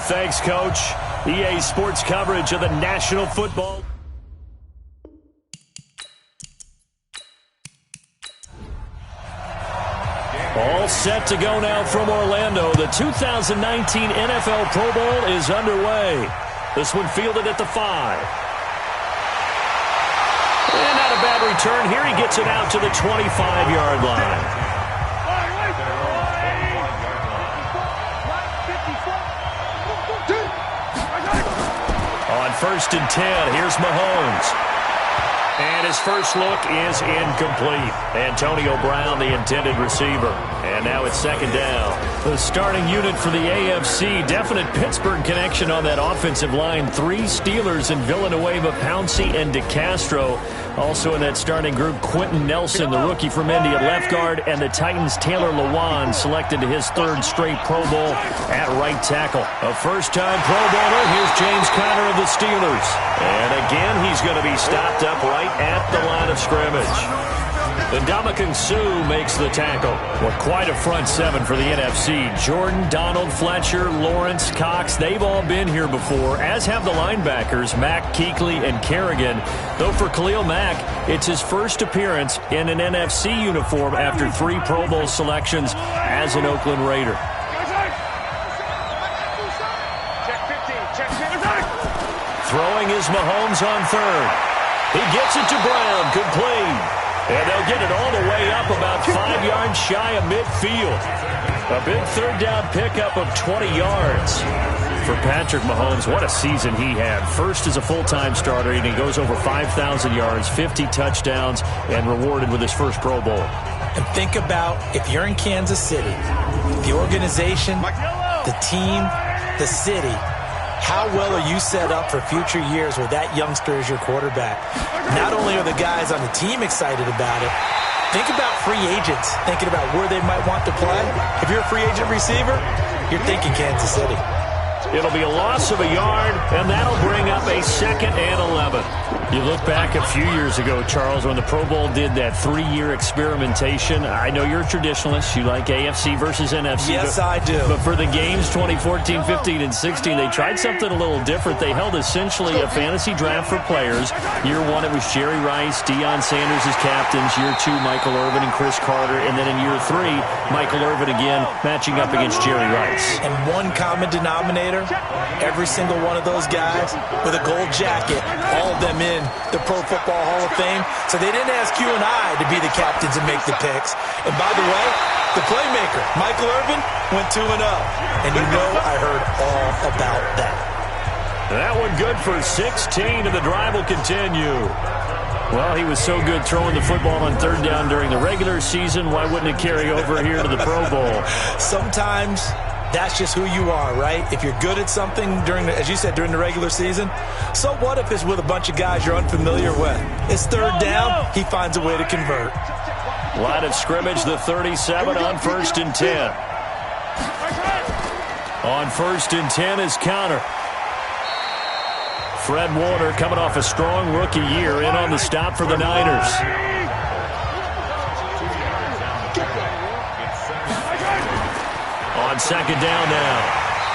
Thanks, Coach. EA Sports coverage of the National Football. All set to go now from Orlando. The 2019 NFL Pro Bowl is underway. This one fielded at the 5. And not a bad return here. He gets it out to the 25-yard line. On 1st and 10, here's Mahomes. And his first look is incomplete. Antonio Brown, the intended receiver. And now it's 2nd down. The starting unit for the AFC. Definite Pittsburgh connection on that offensive line. 3 Steelers in Villanueva, Pouncey, and DeCastro. Also in that starting group, Quentin Nelson, the rookie from Indy at left guard, and the Titans' Taylor Lewan, selected to his 3rd straight Pro Bowl at right tackle. A first-time Pro Bowler, here's James Conner of the Steelers. And again, he's going to be stopped up right at the line of scrimmage. Ndamukong Suh makes the tackle. Well, quite a front 7 for the NFC. Jordan, Donald, Fletcher, Lawrence, Cox, they've all been here before, as have the linebackers, Mack, Kuechly, and Kerrigan. Though for Khalil Mack, it's his first appearance in an NFC uniform after 3 Pro Bowl selections as an Oakland Raider. Throwing is Mahomes on 3rd. He gets it to Brown, complete. And they'll get it all the way up about 5 yards shy of midfield. A big 3rd down pickup of 20 yards for Patrick Mahomes. What a season he had. First as a full-time starter, and he goes over 5,000 yards, 50 touchdowns, and rewarded with his first Pro Bowl. And think about if you're in Kansas City, the organization, the team, the city, how well are you set up for future years with that youngster as your quarterback? Not only are the guys on the team excited about it, think about free agents thinking about where they might want to play. If you're a free agent receiver, you're thinking Kansas City. It'll be a loss of a yard, and that'll bring up a 2nd and 11. You look back a few years ago, Charles, when the Pro Bowl did that 3-year experimentation. I know you're a traditionalist. You like AFC versus NFC. Yes, I do. But for the games 2014, 15, and 16, they tried something a little different. They held essentially a fantasy draft for players. Year 1, it was Jerry Rice, Deion Sanders as captains. Year 2, Michael Irvin and Chris Carter. And then in year 3, Michael Irvin again matching up against Jerry Rice. And one common denominator, every single one of those guys with a gold jacket, all of them in the Pro Football Hall of Fame. So they didn't ask you and I to be the captains and make the picks. And by the way, the playmaker, Michael Irvin, went 2-0. And you know I heard all about that. That one good for 16, and the drive will continue. Well, he was so good throwing the football on 3rd down during the regular season. Why wouldn't it carry over here to the Pro Bowl? Sometimes that's just who you are, right? If you're good at something during, as you said, during the regular season, so what if it's with a bunch of guys you're unfamiliar with? It's 3rd down, he finds a way to convert. Line of scrimmage, the 37 on 1st and 10. On 1st and 10 is Conner. Fred Warner coming off a strong rookie year in on the stop for the Niners. On 2nd down now,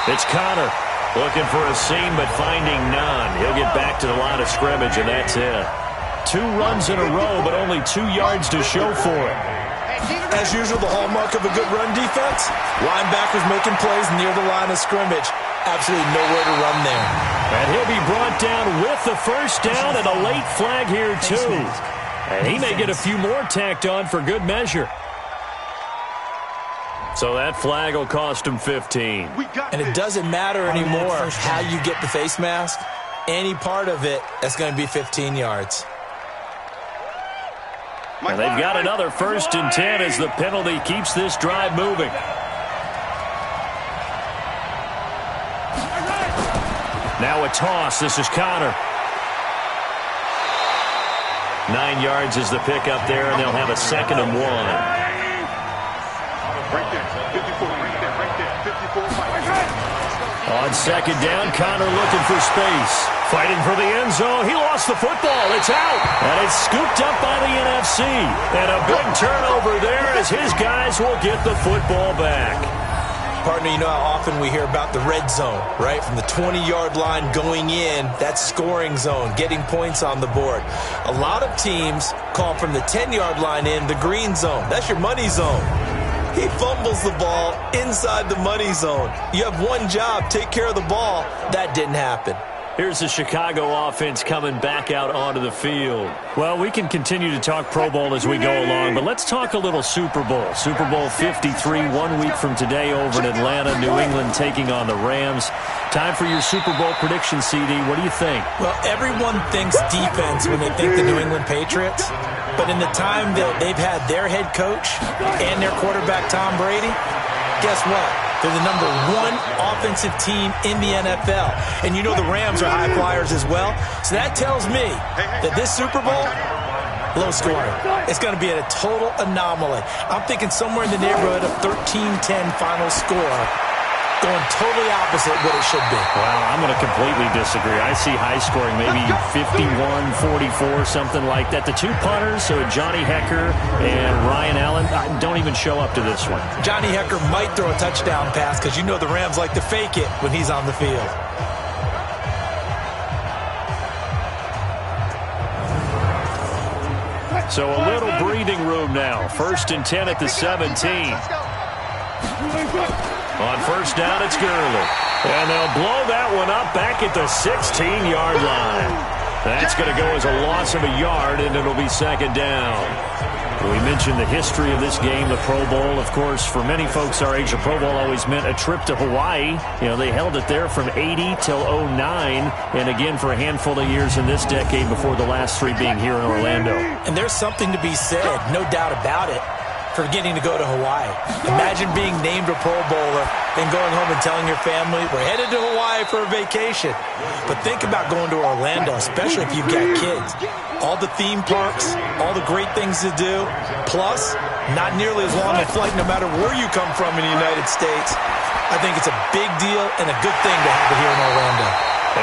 it's Conner looking for a seam but finding none. He'll get back to the line of scrimmage, and that's it. 2 runs in a row, but only 2 yards to show for it. As usual, the hallmark of a good run defense, linebackers making plays near the line of scrimmage. Absolutely nowhere to run there. And he'll be brought down with the 1st down and a late flag here, too. And he may get a few more tacked on for good measure. So that flag will cost him 15. And it doesn't matter anymore how you get the face mask. Any part of it, that's going to be 15 yards. And they've got another 1st and 10 as the penalty keeps this drive moving. Now a toss. This is Conner. 9 yards is the pickup there, and they'll have a 2nd and 1. On 2nd down, Conner looking for space. Fighting for the end zone. He lost the football. It's out. And it's scooped up by the NFC. And a big turnover there as his guys will get the football back. Partner, you know how often we hear about the red zone, right? From the 20-yard line going in, that's scoring zone, getting points on the board. A lot of teams call from the 10-yard line in the green zone. That's your money zone. He fumbles the ball inside the money zone. You have one job, take care of the ball. That didn't happen. Here's the Chicago offense coming back out onto the field. Well, we can continue to talk Pro Bowl as we go along, but let's talk a little Super Bowl. Super Bowl 53, 1 week from today over in Atlanta, New England taking on the Rams. Time for your Super Bowl prediction, CD. What do you think? Well, everyone thinks defense when they think the New England Patriots, but in the time that they've had their head coach and their quarterback, Tom Brady, guess what? They're the number 1 offensive team in the NFL. And you know the Rams are high flyers as well. So that tells me that this Super Bowl, low scoring. It's going to be a total anomaly. I'm thinking somewhere in the neighborhood of 13-10 final score. Going totally opposite what it should be. Well, I'm going to completely disagree. I see high scoring, maybe 51-44, something like that. The two punters, so Johnny Hecker and Ryan Allen, don't even show up to this one. Johnny Hecker might throw a touchdown pass because you know the Rams like to fake it when he's on the field. So a little breathing room now. 1st and 10 at the 17. On first down, it's Gurley. And they'll blow that one up back at the 16-yard line. That's going to go as a loss of a yard, and it'll be 2nd down. We mentioned the history of this game, the Pro Bowl. Of course, for many folks our age, the Pro Bowl always meant a trip to Hawaii. You know, they held it there from 80 till 09, and again for a handful of years in this decade before the last 3 being here in Orlando. And there's something to be said, no doubt about it, for getting to go to Hawaii. Imagine being named a Pro Bowler and going home and telling your family, we're headed to Hawaii for a vacation. But think about going to Orlando, especially if you've got kids. All the theme parks, all the great things to do, plus not nearly as long a flight no matter where you come from in the United States. I think it's a big deal and a good thing to have it here in Orlando.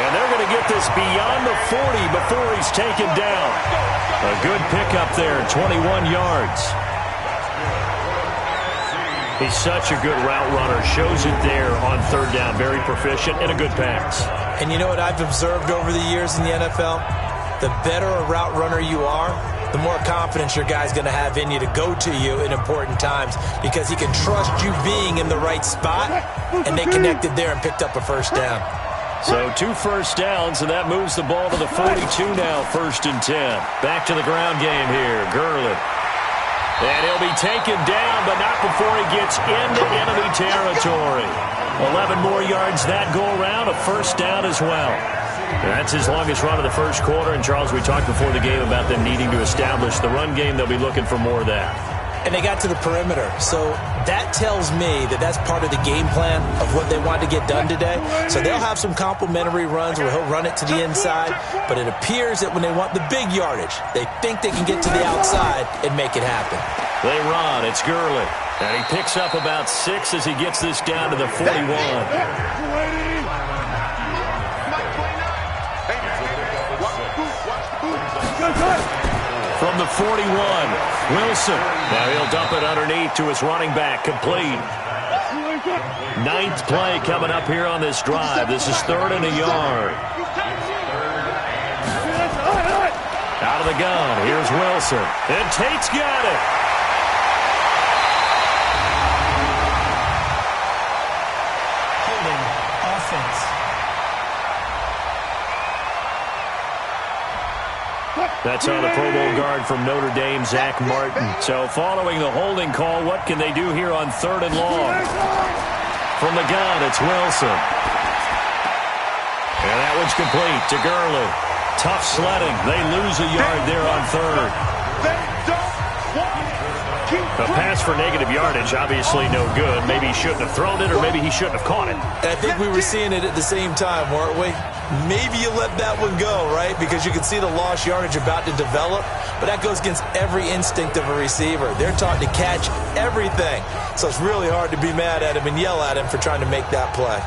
And they're going to get this beyond the 40 before he's taken down. A good pickup there, 21 yards. He's such a good route runner. Shows it there on 3rd down. Very proficient and a good pass. And you know what I've observed over the years in the NFL? The better a route runner you are, the more confidence your guy's going to have in you to go to you in important times because he can trust you being in the right spot, and they connected there and picked up a 1st down. So 2 first downs, and that moves the ball to the 42 now, 1st and 10. Back to the ground game here. Gurley. And he'll be taken down, but not before he gets into enemy territory. 11 more yards that go around, a 1st down as well. That's his longest run of the 1st quarter. And, Charles, we talked before the game about them needing to establish the run game. They'll be looking for more of that. And they got to the perimeter. So that tells me that that's part of the game plan of what they want to get done today. So they'll have some complimentary runs where he'll run it to the inside. But it appears that when they want the big yardage, they think they can get to the outside and make it happen. They run. It's Gurley. And he picks up about 6 as he gets this down to the 41. From the 41, Wilson. Now he'll dump it underneath to his running back, complete. 9th play coming up here on this drive. This is 3rd and a yard. Out of the gun, here's Wilson. And Tate's got it. Holding offense. That's on the Pro Bowl guard from Notre Dame, Zach Martin. So following the holding call, what can they do here on 3rd and long? From the gun, it's Wilson. And that one's complete to Gurley. Tough sledding. They lose a yard there on 3rd. A pass for negative yardage, obviously no good. Maybe he shouldn't have thrown it, or maybe he shouldn't have caught it. And I think we were seeing it at the same time, weren't we? Maybe you let that one go, right? Because you can see the lost yardage about to develop. But that goes against every instinct of a receiver. They're taught to catch everything. So it's really hard to be mad at him and yell at him for trying to make that play.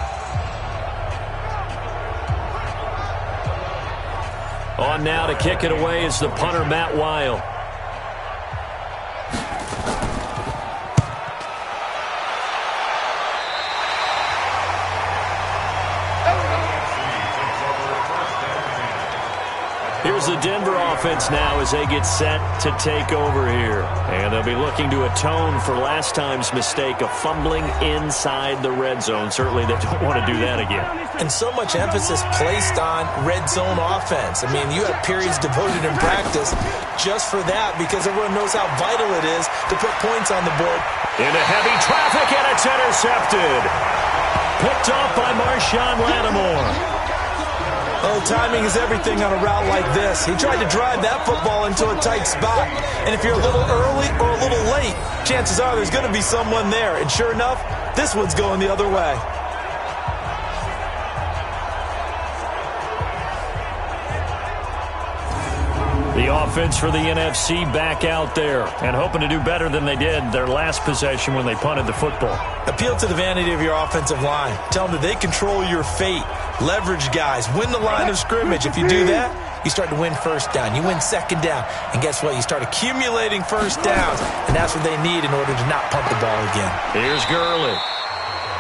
On now to kick it away is the punter, Matt Weil. Here's the Denver offense now as they get set to take over here. And they'll be looking to atone for last time's mistake of fumbling inside the red zone. Certainly they don't want to do that again. And so much emphasis placed on red zone offense. I mean, you have periods devoted in practice just for that because everyone knows how vital it is to put points on the board. Into heavy traffic, and it's intercepted. Picked off by Marshawn Lattimore. Oh, timing is everything on a route like this. He tried to drive that football into a tight spot. And if you're a little early or a little late, chances are there's going to be someone there. And sure enough, this one's going the other way. The offense for the NFC back out there and hoping to do better than they did their last possession when they punted the football. Appeal to the vanity of your offensive line. Tell them that they control your fate. Leverage guys. Win the line of scrimmage. If you do that, you start to win first down. You win second down. And guess what? You start accumulating first downs. And that's what they need in order to not punt the ball again. Here's Gurley.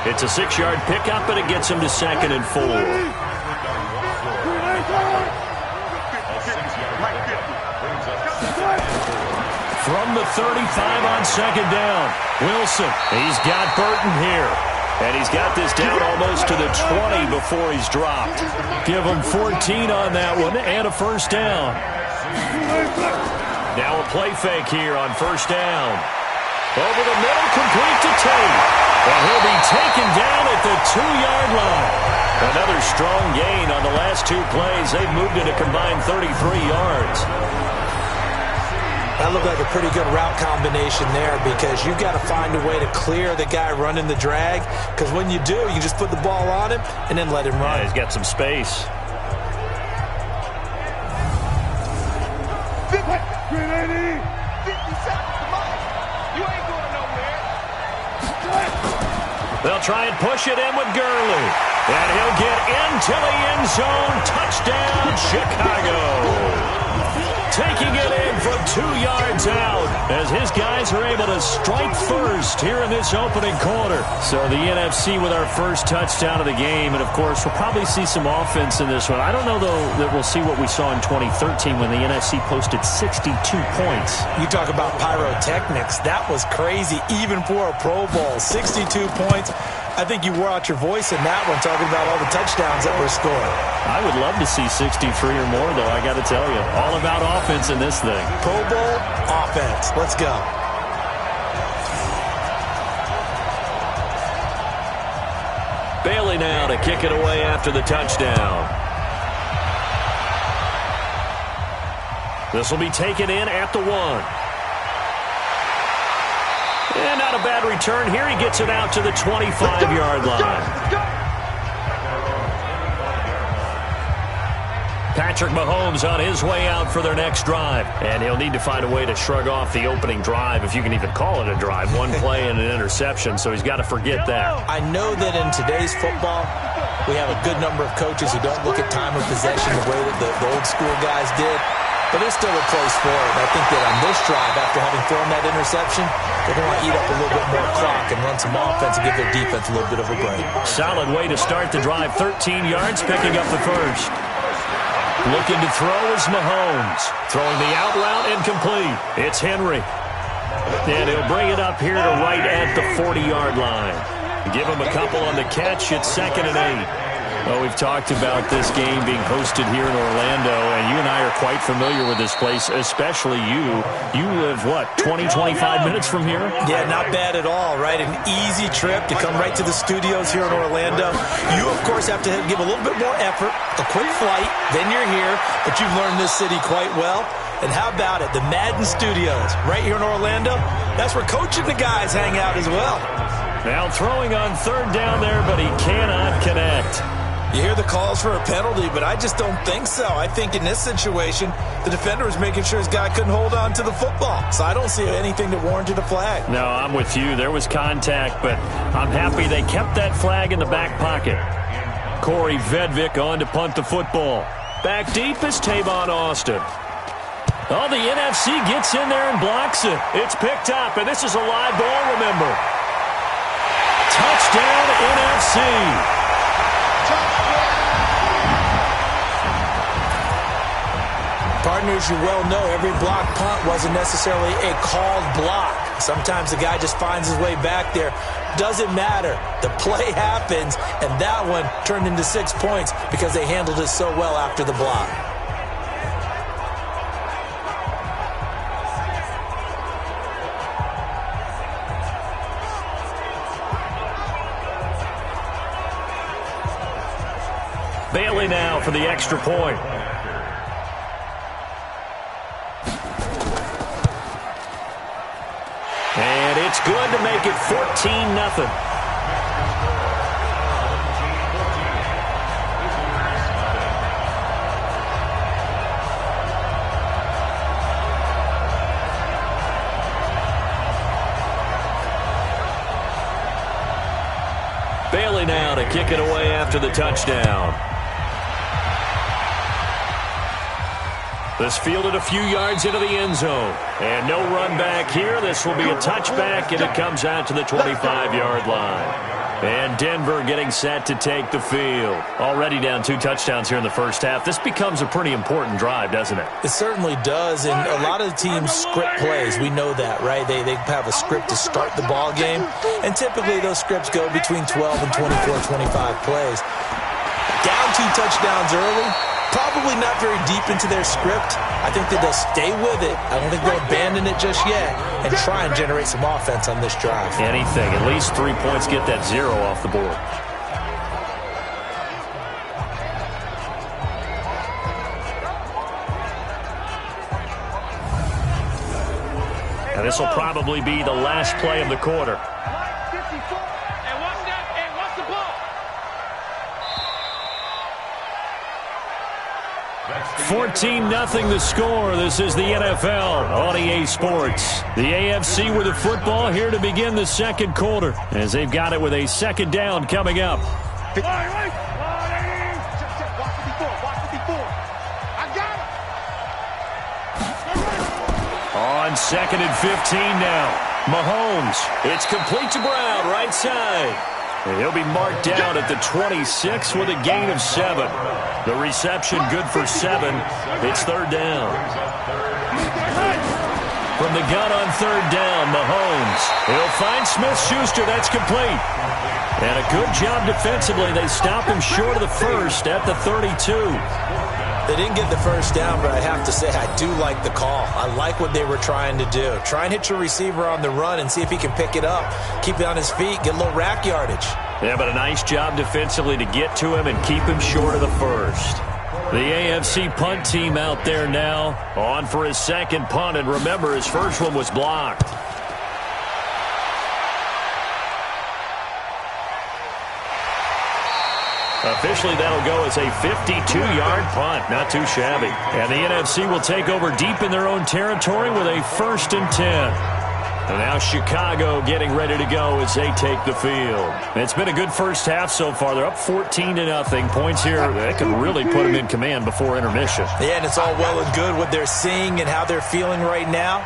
It's a 6-yard pickup, and it gets him to 2nd and 4. From the 35 on 2nd down. Wilson, he's got Burton here. And he's got this down almost to the 20 before he's dropped. Give him 14 on that one and a first down. Now a play fake here on first down. Over the middle, complete to Tate. And he'll be taken down at the 2-yard line. Another strong gain on the last 2 plays. They've moved it a combined 33 yards. That looked like a pretty good route combination there because you've got to find a way to clear the guy running the drag, because when you do, you just put the ball on him and then let him run. Yeah, he's got some space. They'll try and push it in with Gurley. And he'll get into the end zone. Touchdown, Chicago. Taking it in from 2 yards out as his guys are able to strike first here in this opening quarter. So the NFC with our first touchdown of the game. And, of course, we'll probably see some offense in this one. I don't know, though, that we'll see what we saw in 2013 when the NFC posted 62 points. You talk about pyrotechnics. That was crazy, even for a Pro Bowl. 62 points. I think you wore out your voice in that one talking about all the touchdowns that were scored. I would love to see 63 or more, though, I got to tell you. All about offense in this thing. Pro Bowl offense. Let's go. Bailey now to kick it away after the touchdown. This will be taken in at the 1. And not a bad return here. He gets it out to the 25-yard line. Patrick Mahomes on his way out for their next drive. And he'll need to find a way to shrug off the opening drive, if you can even call it a drive. 1 play and an interception, so he's got to forget that. I know that in today's football, we have a good number of coaches who don't look at time of possession the way that the old school guys did. But there's still a place for it. And I think that on this drive, after having thrown that interception, they're going to want to eat up a little bit more clock and run some offense and give their defense a little bit of a break. Solid way to start the drive. 13 yards, picking up the first. Looking to throw is Mahomes. Throwing the out route, incomplete. It's Henry. And he'll bring it up here to right at the 40-yard line. Give him a couple on the catch. It's 2nd and 8. Well, we've talked about this game being hosted here in Orlando, and you and I are quite familiar with this place, especially you. You live, what, 20, 25 minutes from here? Yeah, not bad at all, right? An easy trip to come right to the studios here in Orlando. You, of course, have to give a little bit more effort, a quick flight, then you're here, but you've learned this city quite well. And how about it? The Madden Studios right here in Orlando, that's where Coach and the guys hang out as well. Now throwing on 3rd down there, but he cannot connect. You hear the calls for a penalty, but I just don't think so. I think in this situation, the defender was making sure his guy couldn't hold on to the football. So I don't see anything that warranted a flag. No, I'm with you. There was contact, but I'm happy they kept that flag in the back pocket. Corey Vedvik on to punt the football. Back deep is Tavon Austin. Oh, the NFC gets in there and blocks it. It's picked up, and this is a live ball, remember. Touchdown, NFC. returners, you well know every block punt wasn't necessarily a called block. Sometimes the guy just finds his way back there. Doesn't matter. The play happens, and that one turned into 6 points because they handled it so well after the block. Bailey now for the extra point. And it's good to make it 14-0. Bailey now to kick it away after the touchdown. This fielded a few yards into the end zone. And no run back here. This will be a touchback, and it comes out to the 25-yard line. And Denver getting set to take the field. Already down 2 touchdowns here in the first half. This becomes a pretty important drive, doesn't it? It certainly does, and a lot of the teams script plays. We know that, right? They have a script to start the ball game, and typically those scripts go between 12 and 24, 25 plays. Down 2 touchdowns early. Probably not very deep into their script. I think that they'll stay with it. I don't think they'll abandon it just yet and try and generate some offense on this drive. Anything. At least 3 points, get that 0 off the board. And this will probably be the last play of the quarter. 14-0 the score. This is the NFL on EA Sports. The AFC with the football here to begin the second quarter, as they've got it with a second down coming up. On 2nd and 15 now. Mahomes. It's complete to Brown, right side. And he'll be marked down at the 26 with a gain of 7. The reception good for 7. It's third down. From the gun on third down, Mahomes. He'll find Smith-Schuster. That's complete. And a good job defensively. They stop him short of the first at the 32. They didn't get the first down, but I have to say I do like the call. I like what they were trying to do. Try and hit your receiver on the run and see if he can pick it up. Keep it on his feet, get a little rack yardage. Yeah, but a nice job defensively to get to him and keep him short of the first. The AFC punt team out there now on for his second punt. And remember, his first one was blocked. Officially, that'll go as a 52-yard punt. Not too shabby. And the NFC will take over deep in their own territory with a 1st and 10. And now Chicago getting ready to go as they take the field. It's been a good first half so far. They're up 14-0. Points here that could really put them in command before intermission. Yeah, and it's all well and good what they're seeing and how they're feeling right now.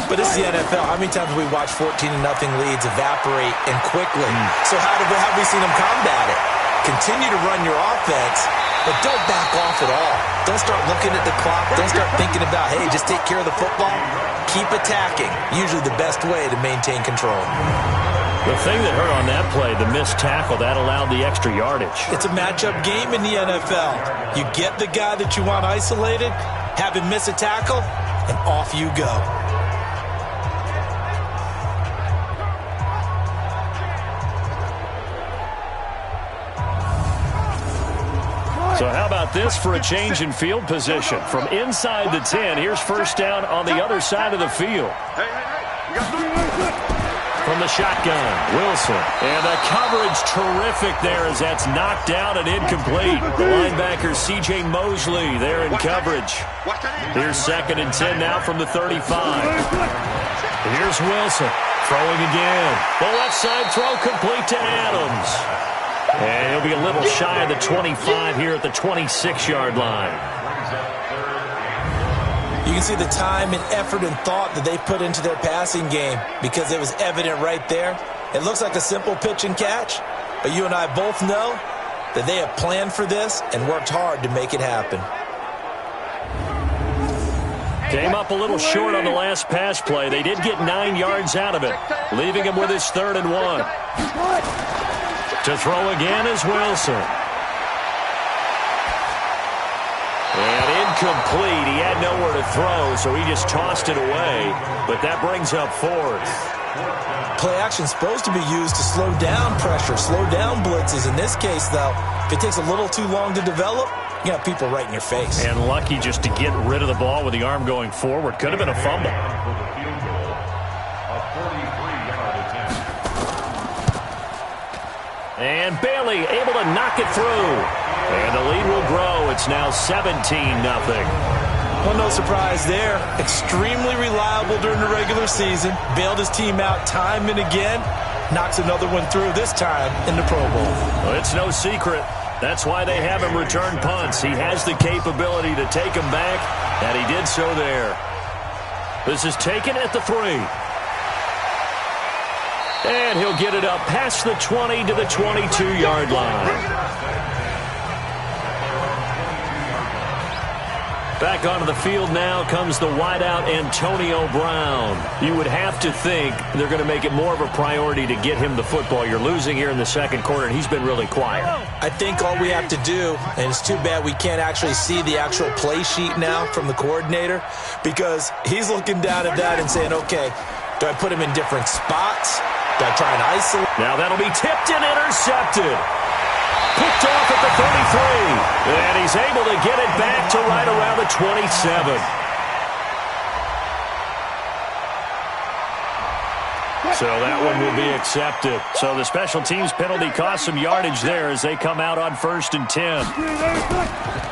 But this is the NFL. How many times have we watched 14-0 leads evaporate and quickly? So how have we seen them combat it? Continue to run your offense, but don't back off at all. Don't start looking at the clock. Don't start thinking about, hey, just take care of the football. Keep attacking. Usually the best way to maintain control. The thing that hurt on that play, the missed tackle, that allowed the extra yardage. It's a matchup game in the NFL. You get the guy that you want isolated, have him miss a tackle, and off you go. So how about this for a change in field position? From inside the 10, here's first down on the other side of the field. From the shotgun, Wilson. And the coverage terrific there as that's knocked down and incomplete. The linebacker C.J. Mosley there in coverage. Here's 2nd and 10 now from the 35. Here's Wilson throwing again. The left side throw complete to Adams. And he'll be a little shy of the 25 here at the 26-yard line. You can see the time and effort and thought that they put into their passing game because it was evident right there. It looks like a simple pitch and catch, but you and I both know that they have planned for this and worked hard to make it happen. Came up a little short on the last pass play. They did get 9 yards out of it, leaving him with his 3rd and 1. To throw again is Wilson. And incomplete. He had nowhere to throw, so he just tossed it away. But that brings up 4th. Play action is supposed to be used to slow down pressure, slow down blitzes. In this case, though, if it takes a little too long to develop, you got people right in your face. And lucky just to get rid of the ball with the arm going forward. Could have been a fumble. And Bailey able to knock it through. And the lead will grow. It's now 17-0. Well, no surprise there. Extremely reliable during the regular season. Bailed his team out time and again. Knocks another one through, this time in the Pro Bowl. Well, it's no secret. That's why they have him return punts. He has the capability to take them back, and he did so there. This is taken at the 3. And he'll get it up past the 20 to the 22-yard line. Back onto the field now comes the wideout Antonio Brown. You would have to think they're going to make it more of a priority to get him the football. You're losing here in the second quarter, and he's been really quiet. I think all we have to do, and it's too bad we can't actually see the actual play sheet now from the coordinator, because he's looking down at that and saying, okay, do I put him in different spots? Do I try and isolate? Now that'll be tipped and intercepted. Picked off at the 33, and he's able to get it back to right around the 27. So that one will be accepted. So the special teams penalty cost some yardage there as they come out on 1st and 10.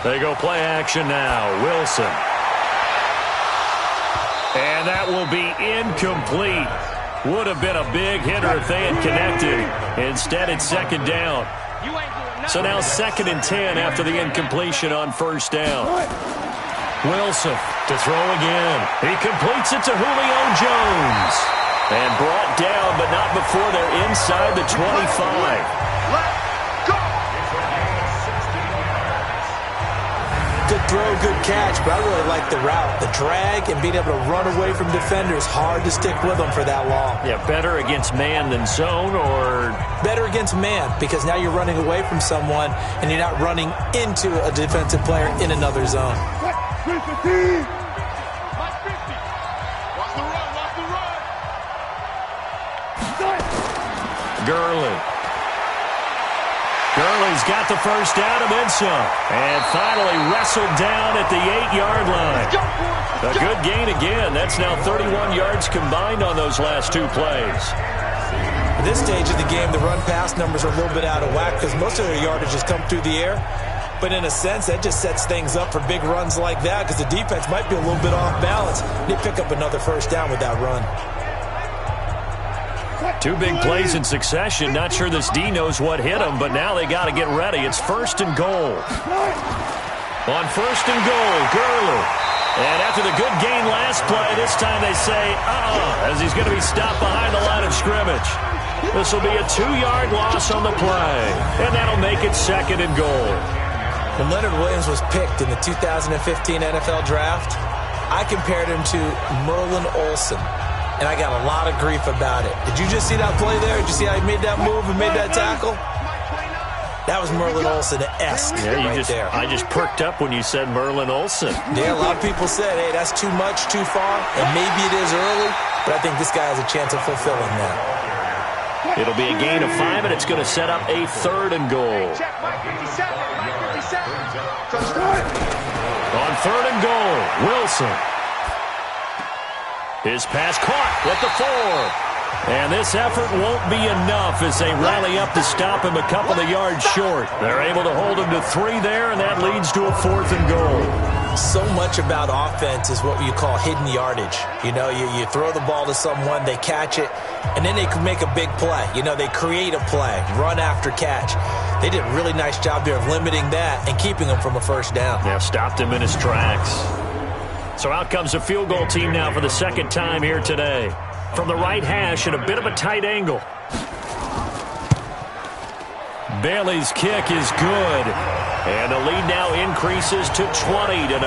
They go play action now. Wilson. And that will be incomplete. Would have been a big hitter if they had connected. Instead, it's 2nd down. So now 2nd and 10 after the incompletion on 1st down. Wilson to throw again. He completes it to Julio Jones. And brought down, but not before they're inside the 25. Good throw, good catch, but I really like the route. The drag and being able to run away from defenders, hard to stick with them for that long. Yeah, better against man than zone, or? Better against man, because now you're running away from someone and you're not running into a defensive player in another zone. Gurley's got the first down and then some. And finally wrestled down at the 8-yard line. A good gain again. That's now 31 yards combined on those last 2 plays. At this stage of the game, the run-pass numbers are a little bit out of whack because most of their yardage has come through the air. But in a sense, that just sets things up for big runs like that because the defense might be a little bit off balance. They pick up another first down with that run. 2 big plays in succession. Not sure this D knows what hit him, but now they got to get ready. It's 1st and goal. On 1st and goal, Gurley. And after the good gain last play, this time they say, as he's going to be stopped behind the line of scrimmage. This will be a 2-yard loss on the play, and that'll make it 2nd and goal. When Leonard Williams was picked in the 2015 NFL Draft, I compared him to Merlin Olsen. And I got a lot of grief about it. Did you just see that play there? Did you see how he made that move and made that tackle? That was Merlin Olsen-esque there. I just perked up when you said Merlin Olsen. Yeah, a lot of people said, hey, that's too much, too far. And maybe it is early, but I think this guy has a chance of fulfilling that. It'll be a gain of 5, and it's going to set up a 3rd and goal. On 3rd and goal, Wilson. His pass caught at the 4. And this effort won't be enough as they rally up to stop him a couple of yards short. They're able to hold him to 3 there, and that leads to a 4th and goal. So much about offense is what you call hidden yardage. You know, you throw the ball to someone, they catch it, and then they can make a big play. You know, they create a play, run after catch. They did a really nice job there of limiting that and keeping him from a first down. Yeah, stopped him in his tracks. So out comes a field goal team now for the 2nd time here today. From the right hash at a bit of a tight angle. Bailey's kick is good. And the lead now increases to 20-0.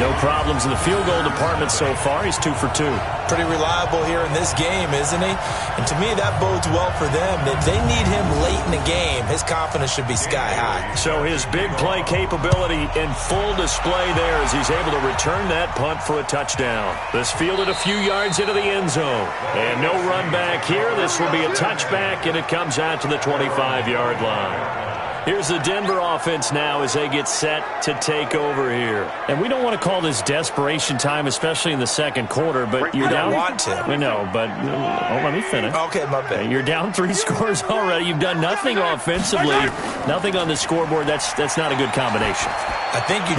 No problems in the field goal department so far. He's 2 for 2. Pretty reliable here in this game, isn't he? And to me, that bodes well for them. If they need him late in the game, his confidence should be sky high. So his big play capability in full display there as he's able to return that punt for a touchdown. This fielded a few yards into the end zone. And no run back here. This will be a touchback, and it comes out to the 25-yard line. Here's the Denver offense now as they get set to take over here. And we don't want to call this desperation time, especially in the second quarter, but you're down. You don't want to. I know, but let me finish. Okay, my bad. You're down 3 scores already. You've done nothing offensively, nothing on the scoreboard. That's not a good combination. I think you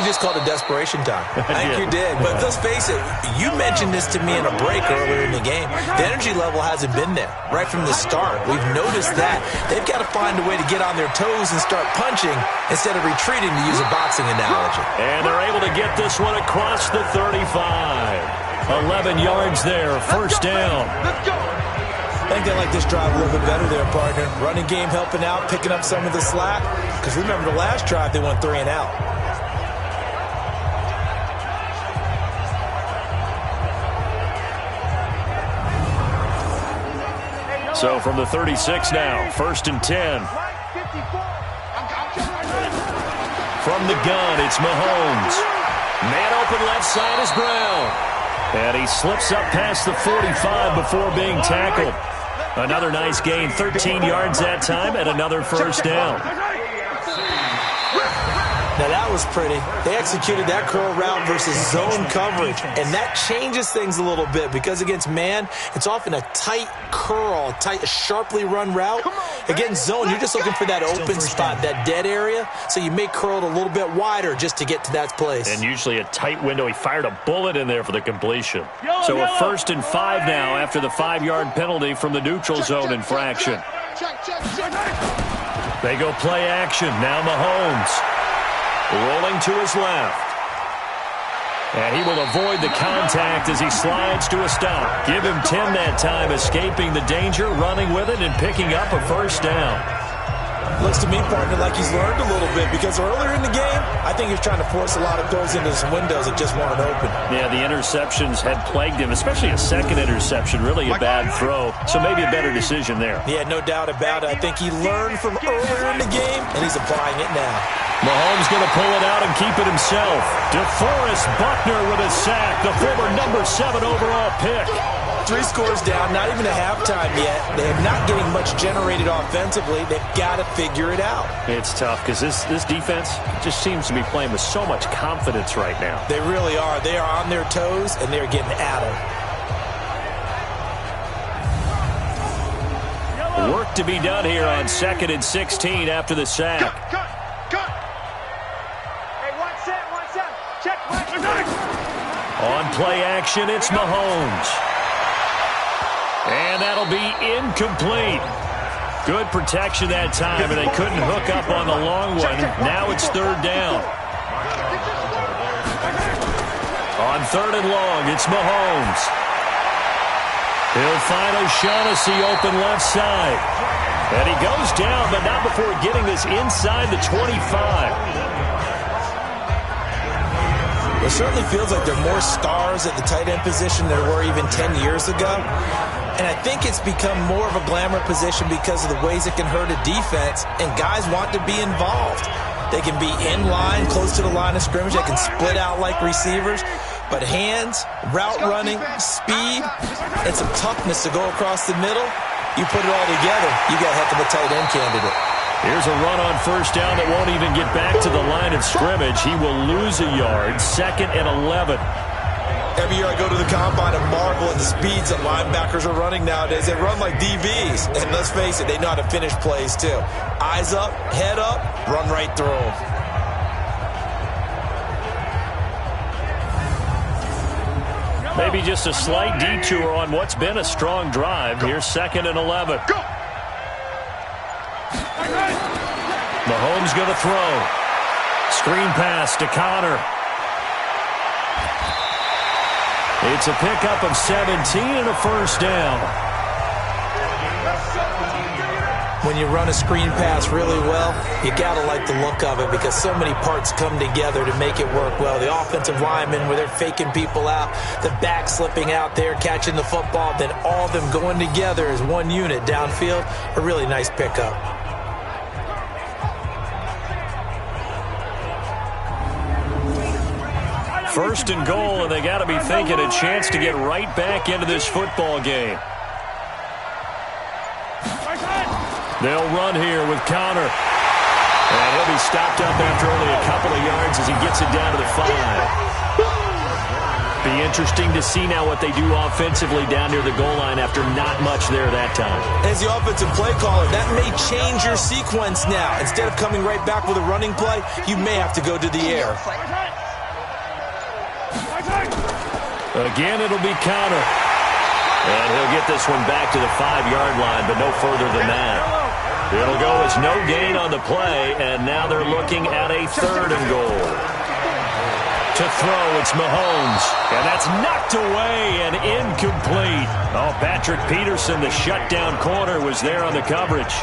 just called it desperation time. I think you did. But let's face it, you mentioned this to me in a break earlier in the game. The energy level hasn't been there right from the start. We've noticed that. They've got to find a way to get on their toes and start punching instead of retreating, to use a boxing analogy. And they're able to get this one across the 35. 11 yards there, first down. I think they like this drive a little bit better there, partner. Running game helping out, picking up some of the slack. Because remember, the last drive, they went 3 and out. So from the 36 now, first and 10. From the gun, it's Mahomes. Man open left side is Brown. And he slips up past the 45 before being tackled. Another nice gain, 13 yards that time, and another first down. Now that was pretty. They executed that curl route versus zone coverage, and that changes things a little bit because against man, it's often a tight curl, a sharply run route. Against zone, you're just looking for that open spot, that dead area, so you may curl it a little bit wider just to get to that place. And usually a tight window. He fired a bullet in there for the completion. So a first and 5 now after the 5-yard penalty from the neutral zone infraction. They go play action. Now Mahomes. Rolling to his left. And he will avoid the contact as he slides to a stop. Give him 10 that time, escaping the danger, running with it, and picking up a first down. Looks to me, partner, like he's learned a little bit because earlier in the game, I think he was trying to force a lot of throws into some windows that just weren't open. Yeah, the interceptions had plagued him, especially a second interception, really a bad throw. So maybe a better decision there. Yeah, no doubt about it. I think he learned from earlier in the game, and he's applying it now. Mahomes going to pull it out and keep it himself. DeForest Buckner with a sack, the former number 7 overall pick. 3 scores down, not even a halftime yet. They're not getting much generated offensively. They've got to figure it out. It's tough because this defense just seems to be playing with so much confidence right now. They really are. They are on their toes, and they're getting at them. Work to be done here on 2nd and 16 after the sack. Cut. Hey, one set. Check. On play action, it's Mahomes. And that'll be incomplete. Good protection that time, and they couldn't hook up on the long one. Now it's 3rd down. On 3rd and long, it's Mahomes. He'll find O'Shaughnessy open left side. And he goes down, but not before getting this inside the 25. It certainly feels like there are more stars at the tight end position than there were even 10 years ago. And I think it's become more of a glamour position because of the ways it can hurt a defense, and guys want to be involved. They can be in line, close to the line of scrimmage. They can split out like receivers. But hands, route running, speed, and some toughness to go across the middle, you put it all together, you got a heck of a tight end candidate. Here's a run on first down that won't even get back to the line of scrimmage. He will lose a yard, 2nd and 11. Every year I go to the combine and marvel at the speeds that linebackers are running nowadays. They run like DBs. And let's face it, they know how to finish plays too. Eyes up, head up, run right through them. Maybe just a slight detour on what's been a strong drive. Here's 2nd and 11. Mahomes going to throw. Screen pass to Connor. It's a pickup of 17 and a first down. when you run a screen pass really well, you got to like the look of it because so many parts come together to make it work well. The offensive linemen, where they're faking people out, the back slipping out there, catching the football, then all of them going together as one unit downfield. A really nice pickup. First and goal, and they got to be thinking a chance to get right back into this football game. They'll run here with Connor. And he'll be stopped up after only a couple of yards as he gets it down to the 5. Be interesting to see now what they do offensively down near the goal line after not much there that time. As the offensive play caller, that may change your sequence now. Instead of coming right back with a running play, you may have to go to the air. Again, it'll be Connor. And he'll get this one back to the 5-yard line, but no further than that. It'll go as no gain on the play, and now they're looking at a 3rd and goal. To throw, it's Mahomes. And that's knocked away and incomplete. Oh, Patrick Peterson, the shutdown corner, was there on the coverage.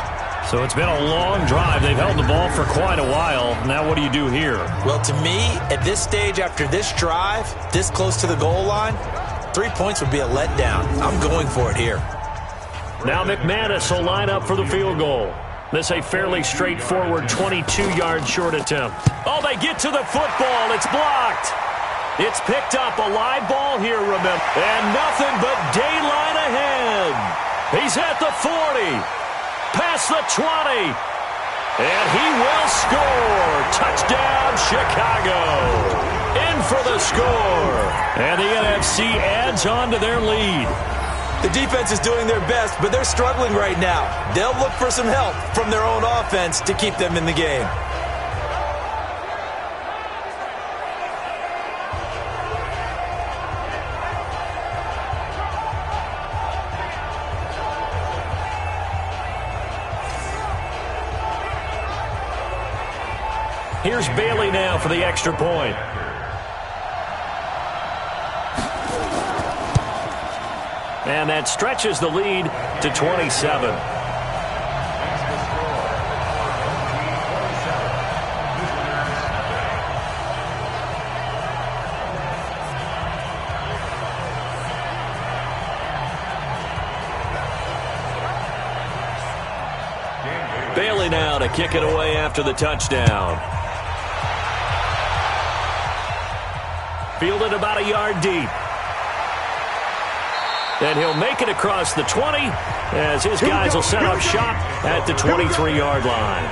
So it's been a long drive. They've held the ball for quite a while. Now what do you do here? Well, to me, at this stage, after this drive, this close to the goal line, 3 points would be a letdown. I'm going for it here. Now McManus will line up for the field goal. This a fairly straightforward 22-yard short attempt. Oh, they get to the football. It's blocked. It's picked up. A live ball here, remember. And nothing but daylight ahead. He's at the 40. Past the 20. And he will score. Touchdown, Chicago. In for the score. And the NFC adds on to their lead. The defense is doing their best, but they're struggling right now. They'll look for some help from their own offense to keep them in the game. Here's Bailey now for the extra point. And that stretches the lead to 27. Bailey now to kick it away after the touchdown. Fielded about a yard deep. And he'll make it across the 20 as his guys will set up shop at the 23-yard line.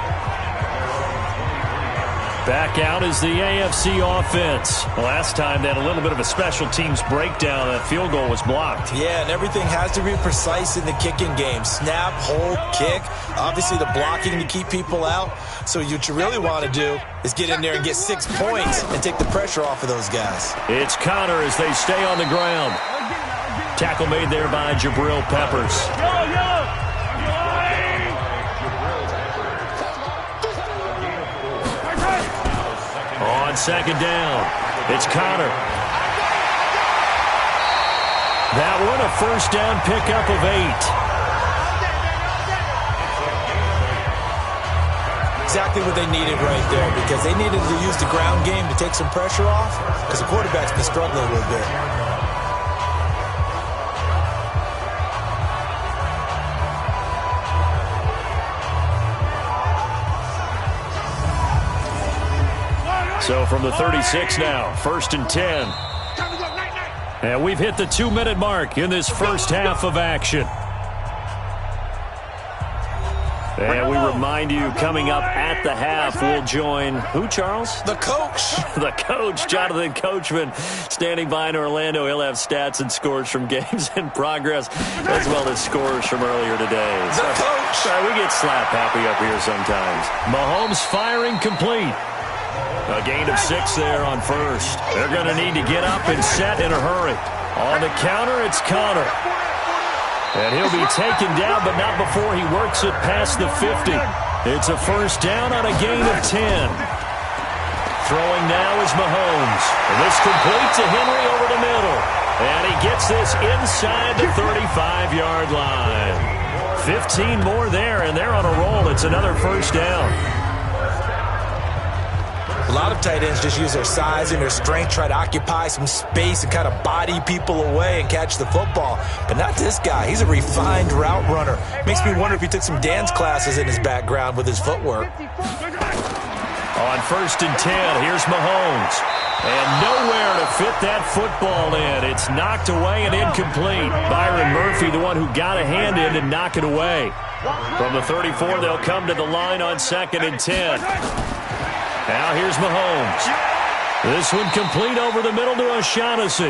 Back out is the AFC offense. Last time they had a little bit of a special teams breakdown. That field goal was blocked. Yeah, and everything has to be precise in the kicking game. Snap, hold, kick. Obviously the blocking to keep people out. So what you really want to do is get in there and get 6 points and take the pressure off of those guys. It's Connor as they stay on the ground. Tackle made there by Jabril Peppers. On second down, it's Connor. That one a first down pickup of 8. Exactly what they needed right there because they needed to use the ground game to take some pressure off because the quarterback's been struggling a little bit. So from the 36 now, 1st and 10. And we've hit the 2-minute mark in this first half of action. And we remind you, coming up at the half, we'll join who, Charles? The coach. The coach, Jonathan Coachman, standing by in Orlando. He'll have stats and scores from games in progress, as well as scores from earlier today. The coach. Sorry, we get slap happy up here sometimes. Mahomes firing complete. A gain of 6 there on first. They're going to need to get up and set in a hurry. On the counter, it's Connor. And he'll be taken down, but not before he works it past the 50. It's a first down on a gain of 10. Throwing now is Mahomes. And this complete to Henry over the middle. And he gets this inside the 35-yard line. 15 more there, and they're on a roll. It's another first down. A lot of tight ends just use their size and their strength, try to occupy some space and kind of body people away and catch the football. But not this guy. He's a refined route runner. Makes me wonder if he took some dance classes in his background with his footwork. On 1st and 10, here's Mahomes. And nowhere to fit that football in. It's knocked away and incomplete. Byron Murphy, the one who got a hand in to knock it away. From the 34, they'll come to the line on 2nd and 10. Now here's Mahomes. This one complete over the middle to O'Shaughnessy.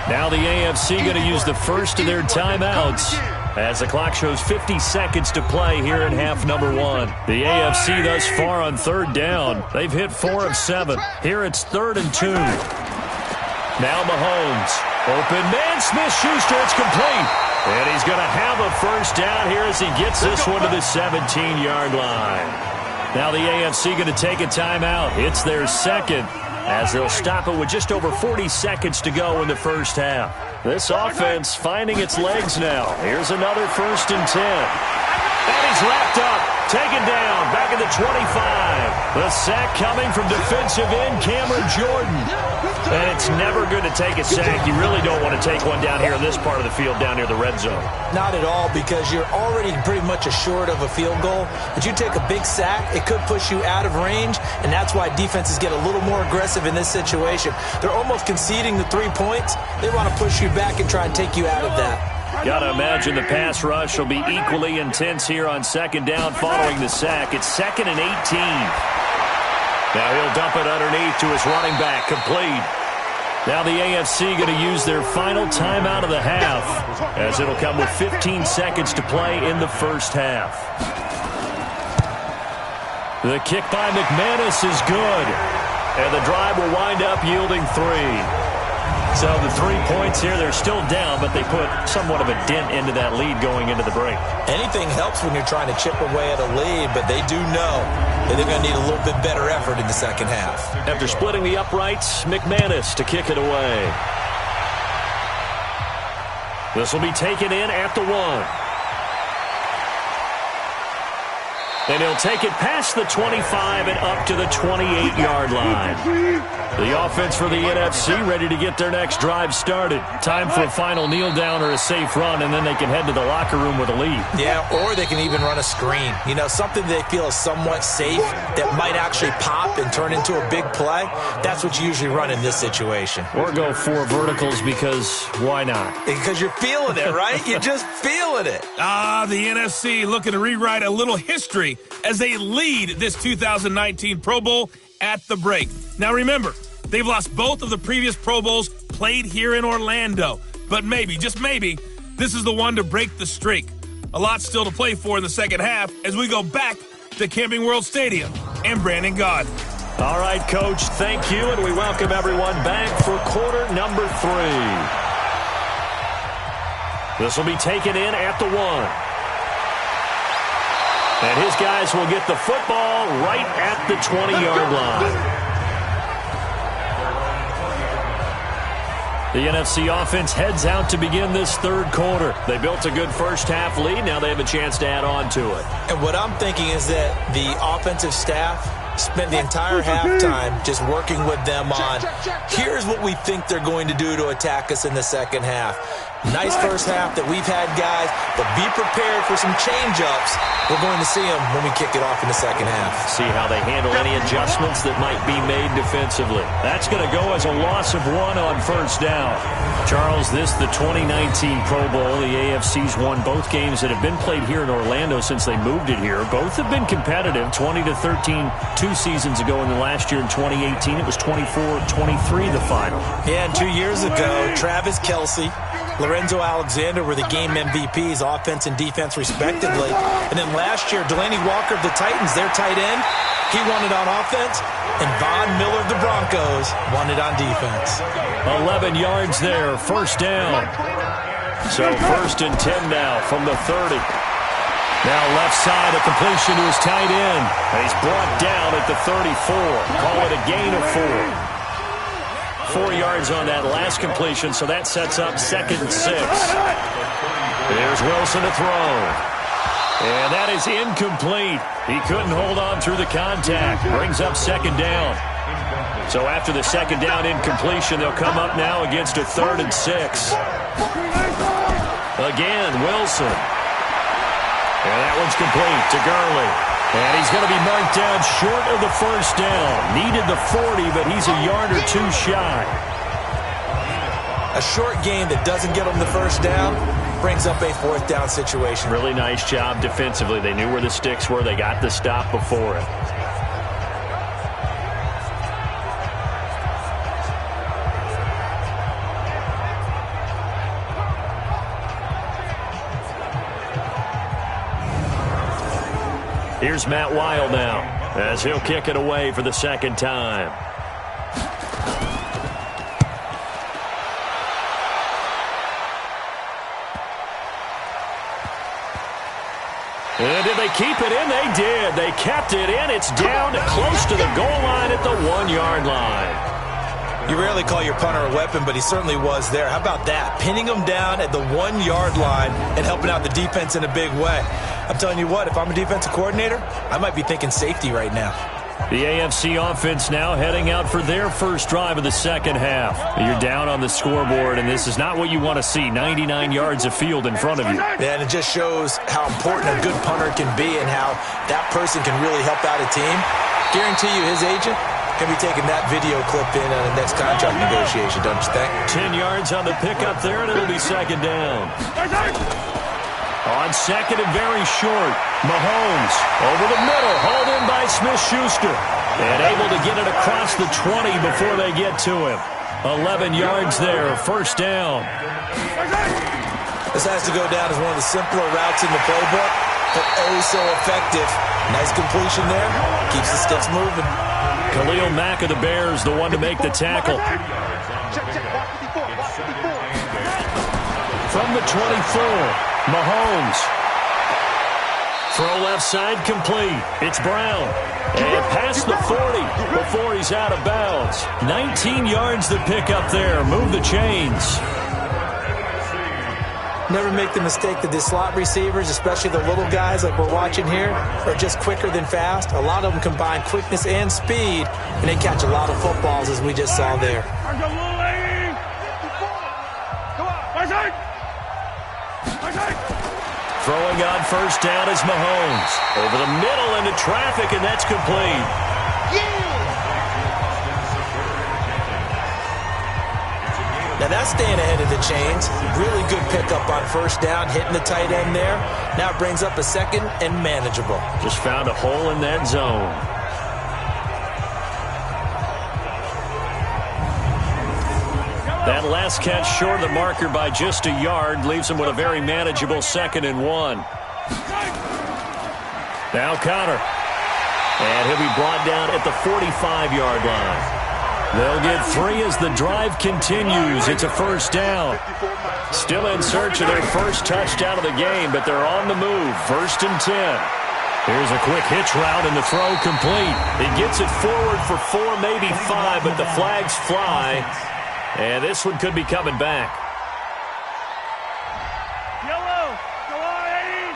Now the AFC going to use the first of their timeouts as the clock shows 50 seconds to play here in half number 1. The AFC thus far on 3rd down. They've hit 4 of 7. Here it's 3rd and 2. Now Mahomes. Open man, Smith-Schuster. It's complete. And he's going to have a first down here as he gets this one to the 17-yard line. Now the AFC going to take a timeout. It's their second as they'll stop it with just over 40 seconds to go in the first half. This offense finding its legs now. Here's another 1st and 10. And he's wrapped up. Taken down. Back at the 25. The sack coming from defensive end Cameron Jordan. And it's never good to take a sack. You really don't want to take one down here in this part of the field, down near the red zone. Not at all, because you're already pretty much assured of a field goal. But you take a big sack, it could push you out of range, and that's why defenses get a little more aggressive in this situation. They're almost conceding the 3 points. They want to push you back and try and take you out of that. Got to imagine the pass rush will be equally intense here on 2nd down following the sack. It's 2nd and 18. Now he'll dump it underneath to his running back, complete. Now the AFC going to use their final timeout of the half as it'll come with 15 seconds to play in the first half. The kick by McManus is good, and the drive will wind up yielding 3. So the 3 points here, they're still down, but they put somewhat of a dent into that lead going into the break. Anything helps when you're trying to chip away at a lead, but they do know that they're going to need a little bit better effort in the second half. After splitting the uprights, McManus to kick it away. This will be taken in at the 1. And he'll take it past the 25 and up to the 28-yard line. The offense for the NFC ready to get their next drive started. Time for a final kneel down or a safe run, and then they can head to the locker room with a lead. Yeah, or they can even run a screen. You know, something they feel is somewhat safe that might actually pop and turn into a big play. That's what you usually run in this situation. Or go 4 verticals because why not? Because you're feeling it, right? You're just feeling it. The NFC looking to rewrite a little history as they lead this 2019 Pro Bowl at the break. Now remember, they've lost both of the previous Pro Bowls played here in Orlando. But maybe, just maybe, this is the one to break the streak. A lot still to play for in the second half as we go back to Camping World Stadium and Brandon Gaud. All right, Coach, thank you, and we welcome everyone back for quarter number 3. This will be taken in at the 1. And his guys will get the football right at the 20-yard line. The NFC offense heads out to begin this 3rd quarter. They built a good first half lead. Now they have a chance to add on to it. And what I'm thinking is that the offensive staff spent the entire halftime just working with them on, here's what we think they're going to do to attack us in the second half. Nice first half that we've had, guys, but be prepared for some change-ups. We're going to see them when we kick it off in the second half. See how they handle any adjustments that might be made defensively. That's going to go as a loss of 1 on 1st down. Charles, this the 2019 Pro Bowl. The AFC's won both games that have been played here in Orlando since they moved it here. Both have been competitive, 20-13 2 seasons ago, and the last year in 2018 it was 24-23 the final. Yeah, and 2 years ago, Travis Kelce, Lorenzo Alexander were the game MVPs, offense and defense respectively. And then last year, Delaney Walker of the Titans, their tight end, he won it on offense. And Von Miller of the Broncos won it on defense. 11 yards there, 1st down. So 1st and 10 now from the 30. Now left side, a completion to his tight end. And he's brought down at the 34. Call it a gain of 4. 4 yards on that last completion, so that sets up 2nd and 6. Here's Wilson to throw. And that is incomplete. He couldn't hold on through the contact. Brings up second down. So after the second down incompletion, they'll come up now against a 3rd and 6. Again, Wilson. And that one's complete to Gurley. And he's going to be marked down short of the first down. Needed the 40, but he's a yard or two shy. A short game that doesn't get him the first down brings up a 4th down situation. Really nice job defensively. They knew where the sticks were. They got the stop before it. Here's Matt Weil now, as he'll kick it away for the second time. And did they keep it in? They did. They kept it in. It's down close to the goal line at the 1-yard line. You rarely call your punter a weapon, but he certainly was there. How about that? Pinning him down at the 1-yard line and helping out the defense in a big way. I'm telling you what, if I'm a defensive coordinator, I might be thinking safety right now. The AFC offense now heading out for their first drive of the second half. You're down on the scoreboard, and this is not what you want to see. 99 yards of field in front of you. Yeah, and it just shows how important a good punter can be and how that person can really help out a team. Guarantee you his agent can be taking that video clip in on the next contract negotiation, don't you think? 10 yards on the pickup there, and it'll be second down. On second and very short, Mahomes over the middle, hauled in by Smith-Schuster, and able to get it across the 20 before they get to him. 11 yards there, first down. This has to go down as one of the simpler routes in the playbook, but oh so effective. Nice completion there, keeps the sticks moving. Khalil Mack of the Bears, the one to make the tackle. From the 24. Mahomes. Throw left side complete. It's Brown. And past the 40 before he's out of bounds. 19 yards to pick up there. Move the chains. Never make the mistake that the slot receivers, especially the little guys like we're watching here, are just quicker than fast. A lot of them combine quickness and speed, and they catch a lot of footballs as we just saw there. Throwing on first down is Mahomes. Over the middle into traffic, and that's complete. Now that's staying ahead of the chains. Really good pickup on first down, hitting the tight end there. Now it brings up a second and manageable. Just found a hole in that zone. That last catch short of the marker by just a yard leaves him with a very manageable 2nd and 1. Now Connor. And he'll be brought down at the 45-yard line. They'll get 3 as the drive continues. It's a first down. Still in search of their first touchdown of the game, but they're on the move. 1st and 10. Here's a quick hitch route, and the throw complete. He gets it forward for 4, maybe 5, but the flags fly. And this one could be coming back. Yellow. Go on, 80.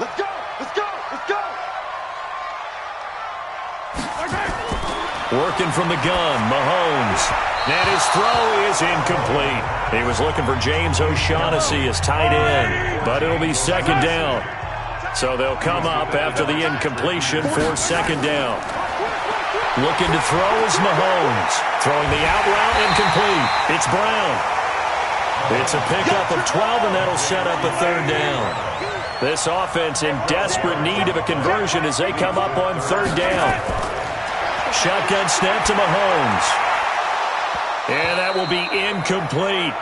Let's go. Let's go. Let's go. Working from the gun, Mahomes. And his throw is incomplete. He was looking for James O'Shaughnessy as tight end, but it'll be second down. So they'll come up after the incompletion for second down. Looking to throw is Mahomes. Throwing the out route incomplete. It's Brown. It's a pickup of 12, and that'll set up a third down. This offense in desperate need of a conversion as they come up on third down. Shotgun snap to Mahomes. And that will be incomplete.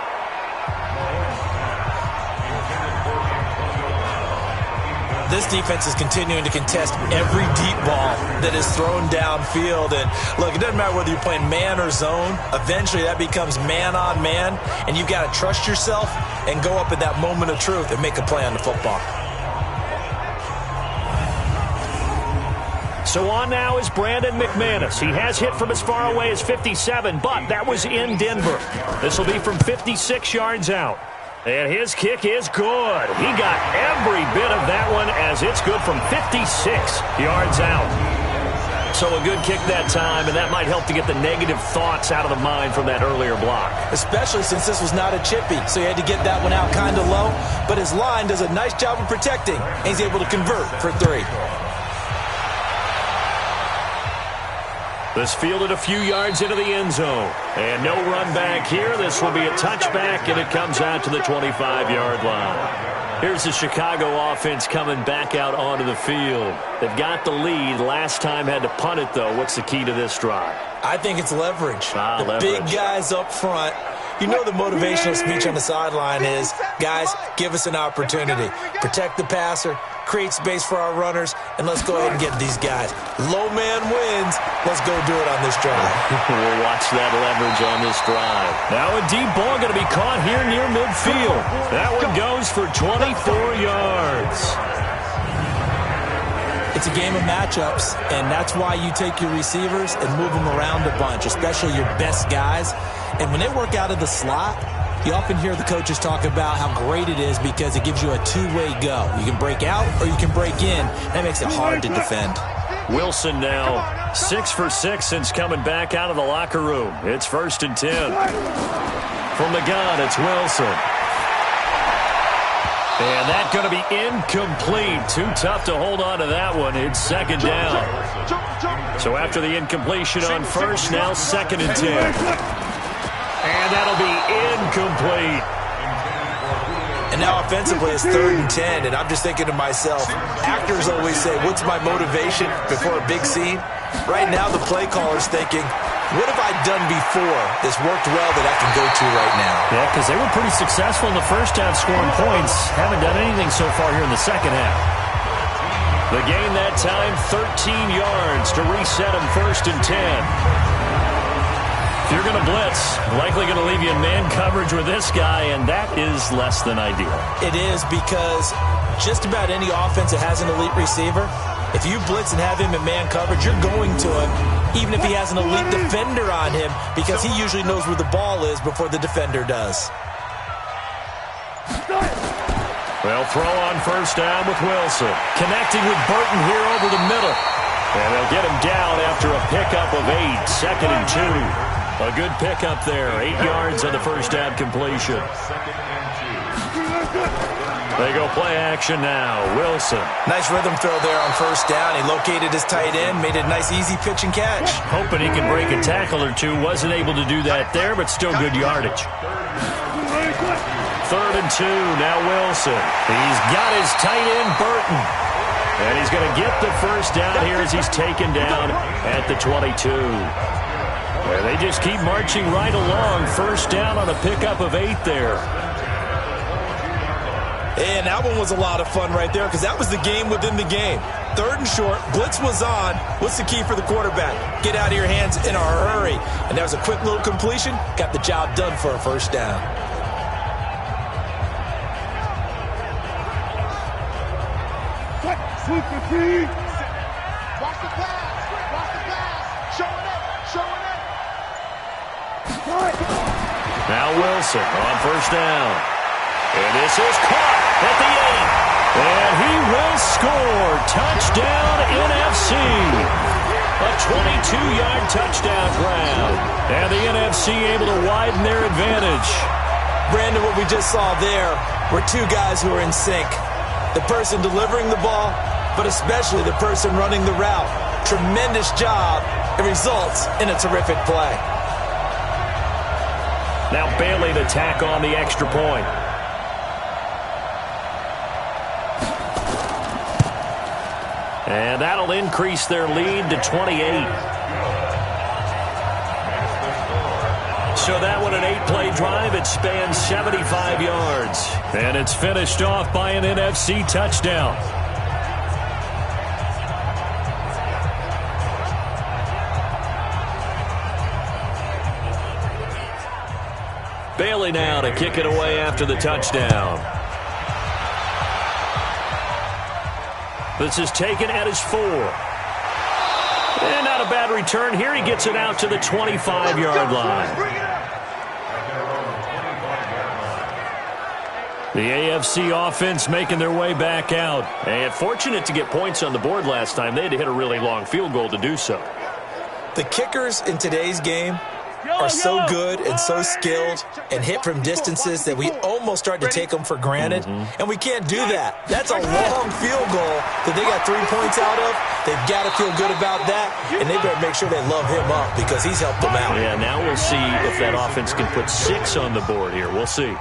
This defense is continuing to contest every deep ball that is thrown downfield. And look, it doesn't matter whether you're playing man or zone. Eventually that becomes man on man, and you've got to trust yourself and go up at that moment of truth and make a play on the football. So on now is Brandon McManus. He has hit from as far away as 57, but that was in Denver. This will be from 56 yards out. And his kick is good. He got every bit of that one as it's good from 56 yards out. So a good kick that time, and that might help to get the negative thoughts out of the mind from that earlier block. Especially since this was not a chippy, so he had to get that one out kind of low. But his line does a nice job of protecting, and he's able to convert for 3. This fielded a few yards into the end zone. And no run back here. This will be a touchback, and it comes out to the 25-yard line. Here's the Chicago offense coming back out onto the field. They've got the lead. Last time had to punt it, though. What's the key to this drive? I think it's leverage. Leverage. Big guys up front. You know the motivational speech on the sideline is, guys, give us an opportunity. Protect the passer, create space for our runners, and let's go ahead and get these guys. Low man wins. Let's go do it on this drive. We'll watch that leverage on this drive. Now a deep ball going to be caught here near midfield. That one goes for 24 yards. It's a game of matchups, and that's why you take your receivers and move them around a bunch, especially your best guys. And when they work out of the slot, you often hear the coaches talk about how great it is because it gives you a two-way go. You can break out or you can break in. That makes it hard to defend. Wilson now 6 for 6 since coming back out of the locker room. It's 1st and 10. From the gun, it's Wilson. And that's going to be incomplete. Too tough to hold on to that one. It's 2nd down. So after the incompletion on 1st, now 2nd and 10. And that'll be incomplete. And now offensively it's 3rd and 10, and I'm just thinking to myself, actors always say, what's my motivation before a big scene? Right now the play caller's thinking, what have I done before that's worked well that I can go to right now? Yeah, because they were pretty successful in the first half scoring points. Haven't done anything so far here in the second half. The gain that time, 13 yards to reset them 1st and 10. If you're going to blitz, likely going to leave you in man coverage with this guy, and that is less than ideal. It is because just about any offense that has an elite receiver, if you blitz and have him in man coverage, you're going to him, even if he has an elite defender on him, because he usually knows where the ball is before the defender does. Well, throw on 1st down with Wilson. Connecting with Burton here over the middle. And they'll get him down after a pickup of 8, 2nd and 2. A good pickup there, 8 yards on the 1st down completion. They go play action now. Wilson. Nice rhythm throw there on 1st down. He located his tight end, made it a nice easy pitch and catch. Hoping he could break a tackle or two. Wasn't able to do that there, but still good yardage. 3rd and 2, now Wilson. He's got his tight end, Burton. And he's going to get the 1st down here as he's taken down at the 22. Well, they just keep marching right along. 1st down on a pickup of 8 there. And that one was a lot of fun right there because that was the game within the game. 3rd and short, blitz was on. What's the key for the quarterback? Get out of your hands in a hurry. And that was a quick little completion. Got the job done for a 1st down. Sweep the feet. Watch the pass. Watch the pass. Showing up. Showing up. Now Wilson on 1st down. And this is caught at the end. And he will score. Touchdown NFC. A 22-yard touchdown grab. And the NFC able to widen their advantage. Brandon, what we just saw there were 2 guys who are in sync. The person delivering the ball, but especially the person running the route. Tremendous job. It results in a terrific play. Now Bailey to tack on the extra point. And that'll increase their lead to 28. So that one an 8-play drive. It spans 75 yards. And it's finished off by an NFC touchdown. Bailey now to kick it away after the touchdown. This is taken at his 4. And not a bad return here. He gets it out to the 25-yard line. The AFC offense making their way back out. And fortunate to get points on the board last time. They had to hit a really long field goal to do so. The kickers in today's game are so good and so skilled and hit from distances that we almost start to take them for granted. And we can't do that. That's a long field goal that they got 3 points out of. They've got to feel good about that, and they better make sure they love him up because he's helped them out. Yeah, now we'll see if that offense can put 6 on the board here. We'll see.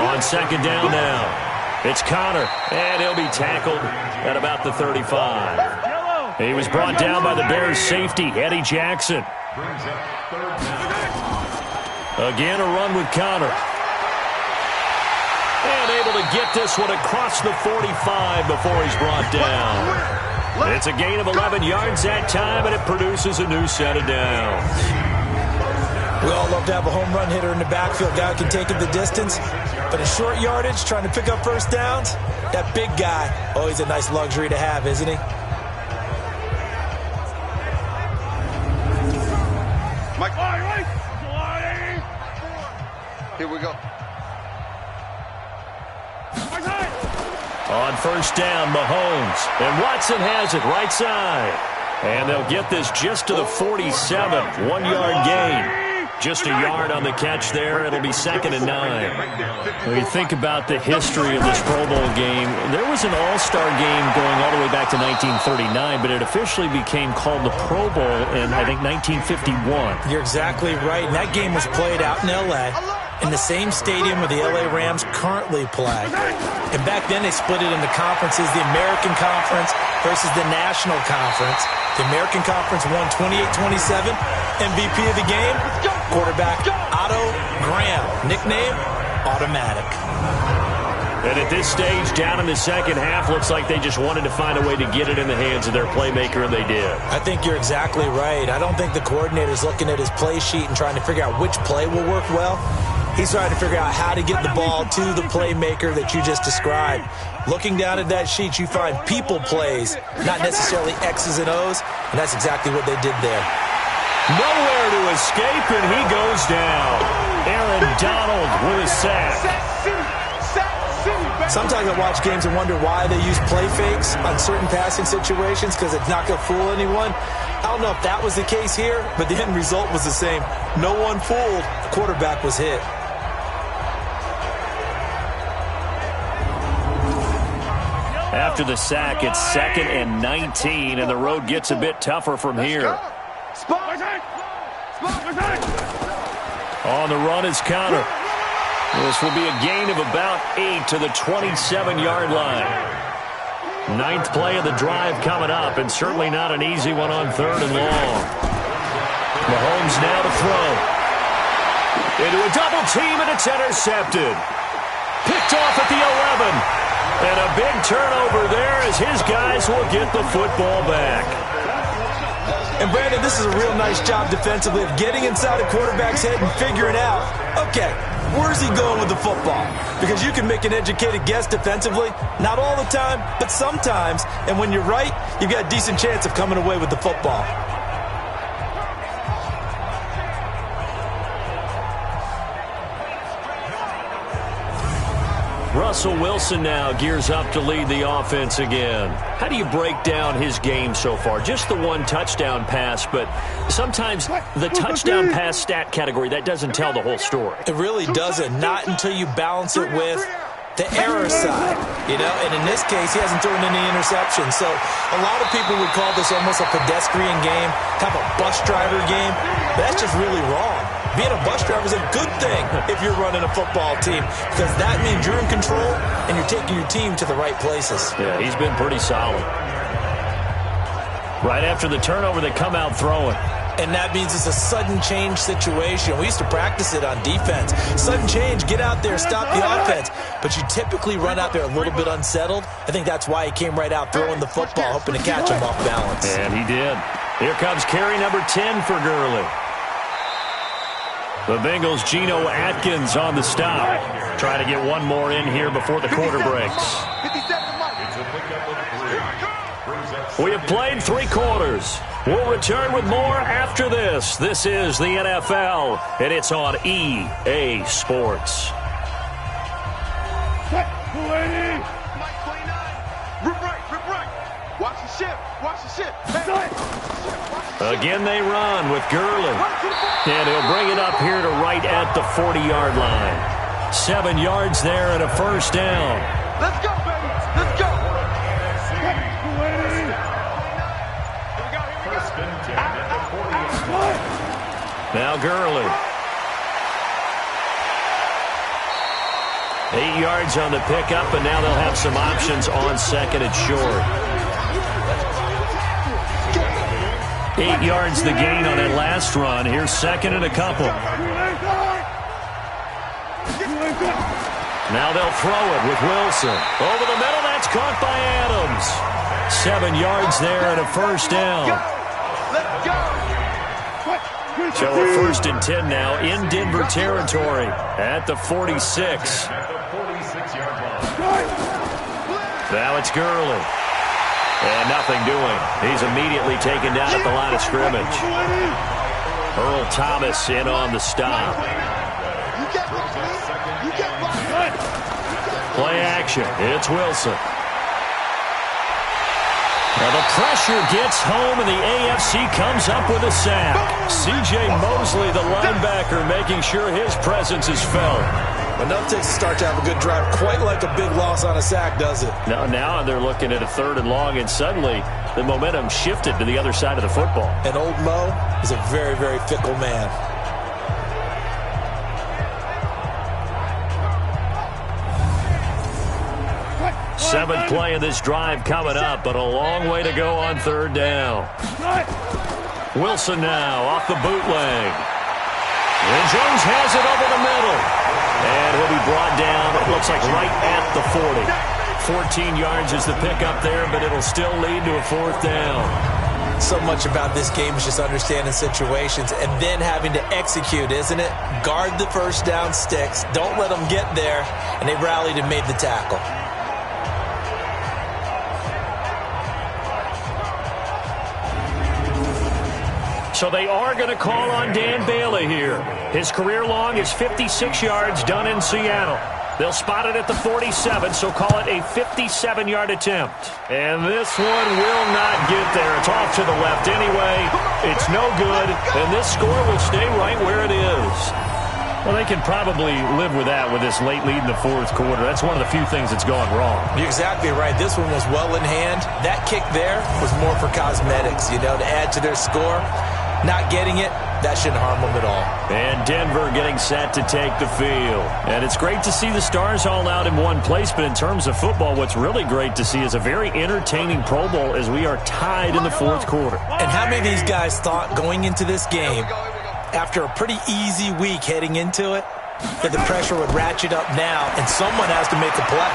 On second down now, it's Connor, and he'll be tackled at about the 35. He was brought down by the Bears safety, Eddie Jackson. Again, a run with Connor. And able to get this one across the 45 before he's brought down. It's a gain of 11 yards that time, and it produces a new set of downs. We all love to have a home run hitter in the backfield. Guy can take it the distance. But in short yardage, trying to pick up first downs, that big guy, always a nice luxury to have, isn't he? Here we go. On first down, Mahomes. And Watson has it right side. And they'll get this just to the 47. 1 yard gain. Just a yard on the catch there. It'll be 2nd and 9. When you think about the history of this Pro Bowl game, there was an all-star game going all the way back to 1939, but it officially became called the Pro Bowl in, I think, 1951. You're exactly right. And that game was played out in L.A., in the same stadium where the L.A. Rams currently play. And back then they split it into conferences, the American Conference versus the National Conference. The American Conference won 28-27. MVP of the game, quarterback Otto Graham. Nickname, Automatic. And at this stage, down in the second half, looks like they just wanted to find a way to get it in the hands of their playmaker, and they did. I think you're exactly right. I don't think the coordinator's looking at his play sheet and trying to figure out which play will work well. He's trying to figure out how to get the ball to the playmaker that you just described. Looking down at that sheet, you find people plays, not necessarily X's and O's, and that's exactly what they did there. Nowhere to escape, and he goes down. Aaron Donald with a sack. Sometimes I watch games and wonder why they use play fakes on certain passing situations because it's not going to fool anyone. I don't know if that was the case here, but the end result was the same. No one fooled. The quarterback was hit. After the sack, it's 2nd and 19, and the road gets a bit tougher from here. On the run is Connor. This will be a gain of about 8 to the 27-yard line. 9th play of the drive coming up, and certainly not an easy one on 3rd and long. Mahomes now to throw. Into a double team, and it's intercepted. Picked off at the 11. And a big turnover there as his guys will get the football back. And Brandon, this is a real nice job defensively of getting inside a quarterback's head and figuring out, okay, where's he going with the football? Because you can make an educated guess defensively, not all the time, but sometimes. And when you're right, you've got a decent chance of coming away with the football. Russell Wilson now gears up to lead the offense again. How do you break down his game so far? Just the one touchdown pass, but sometimes the touchdown pass stat category, that doesn't tell the whole story. It really doesn't. Not until you balance it with the error side, you know, and in this case, he hasn't thrown any interceptions. So a lot of people would call this almost a pedestrian game, kind of a bus driver game, but that's just really wrong. Being a bus driver is a good thing if you're running a football team because that means you're in control and you're taking your team to the right places. Yeah, he's been pretty solid. Right after the turnover, they come out throwing. And that means it's a sudden change situation. We used to practice it on defense. Sudden change, get out there, stop the offense. But you typically run out there a little bit unsettled. I think that's why he came right out throwing the football, hoping to catch him off balance. And he did. Here comes carry number 10 for Gurley. The Bengals' Geno Atkins on the stop. Trying to get one more in here before the quarter breaks. We have played 3 quarters. We'll return with more after this. This is the NFL, and it's on EA Sports. Mike 29. Rip right. Watch the ship. Again they run with Gurley. And he'll bring it up here to right at the 40-yard line. 7 yards there and a first down. Let's go, baby. Let's go. Now Gurley. 8 yards on the pickup, and now they'll have some options on second and short. 8 yards the gain on that last run. Here's second and a couple. Now they'll throw it with Wilson. Over the middle, that's caught by Adams. 7 yards there and a first down. Let's go. So a first and 10 now in Denver territory at the 46. Now it's Gurley. And nothing doing. He's immediately taken down at the line of scrimmage. Earl Thomas in on the stop. Play action. It's Wilson. Now the pressure gets home, and the AFC comes up with a sack. C.J. Mosley, the linebacker, making sure his presence is felt. Enough takes to start to have a good drive. Quite like a big loss on a sack, does it? Now they're looking at a 3rd and long, and suddenly the momentum shifted to the other side of the football. And old Mo is a very, very fickle man. Seventh play of this drive coming up, but a long way to go on 3rd down. Wilson now off the bootleg. And Jones has it over the middle. And he'll be brought down, it looks like right at the 40. 14 yards is the pickup there, but it'll still lead to a 4th down. So much about this game is just understanding situations and then having to execute, isn't it? Guard the first down sticks. Don't let them get there. And they rallied and made the tackle. So they are going to call on Dan Bailey here. His career long is 56 yards done in Seattle. They'll spot it at the 47, so call it a 57-yard attempt. And this one will not get there. It's off to the left anyway. It's no good, and this score will stay right where it is. Well, they can probably live with that with this late lead in the 4th quarter. That's one of the few things that's gone wrong. You're exactly right. This one was well in hand. That kick there was more for cosmetics, to add to their score. Not getting it, that shouldn't harm them at all. And Denver getting set to take the field. And it's great to see the stars all out in one place, but in terms of football, what's really great to see is a very entertaining Pro Bowl as we are tied in the 4th quarter. And how many of these guys thought going into this game, after a pretty easy week heading into it, that the pressure would ratchet up now and someone has to make a play,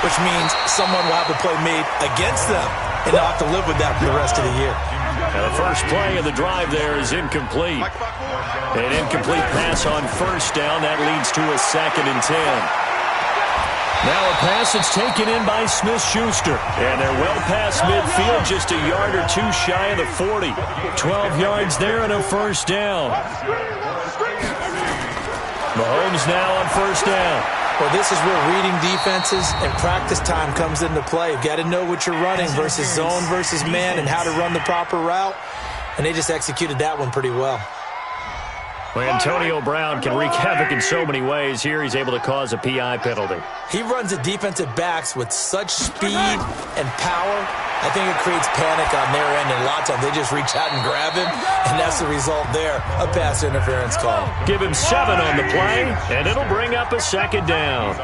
which means someone will have a play made against them, and they'll have to live with that for the rest of the year. Now the first play of the drive there is incomplete. An incomplete pass on first down. That leads to a 2nd and 10. Now a pass that's taken in by Smith-Schuster. And they're well past midfield, just a yard or 2 shy of the 40. 12 yards there and a first down. Mahomes now on first down. Well, this is where reading defenses and practice time comes into play. You've got to know what you're running versus zone versus man and how to run the proper route. And they just executed that one pretty well. Well, Antonio Brown can wreak havoc in so many ways. Here he's able to cause a PI penalty. He runs at defensive backs with such speed and power. I think it creates panic on their end, and a lot of times they just reach out and grab him, and that's the result there, a pass interference call. Give him 7 on the play, and it'll bring up a 2nd down.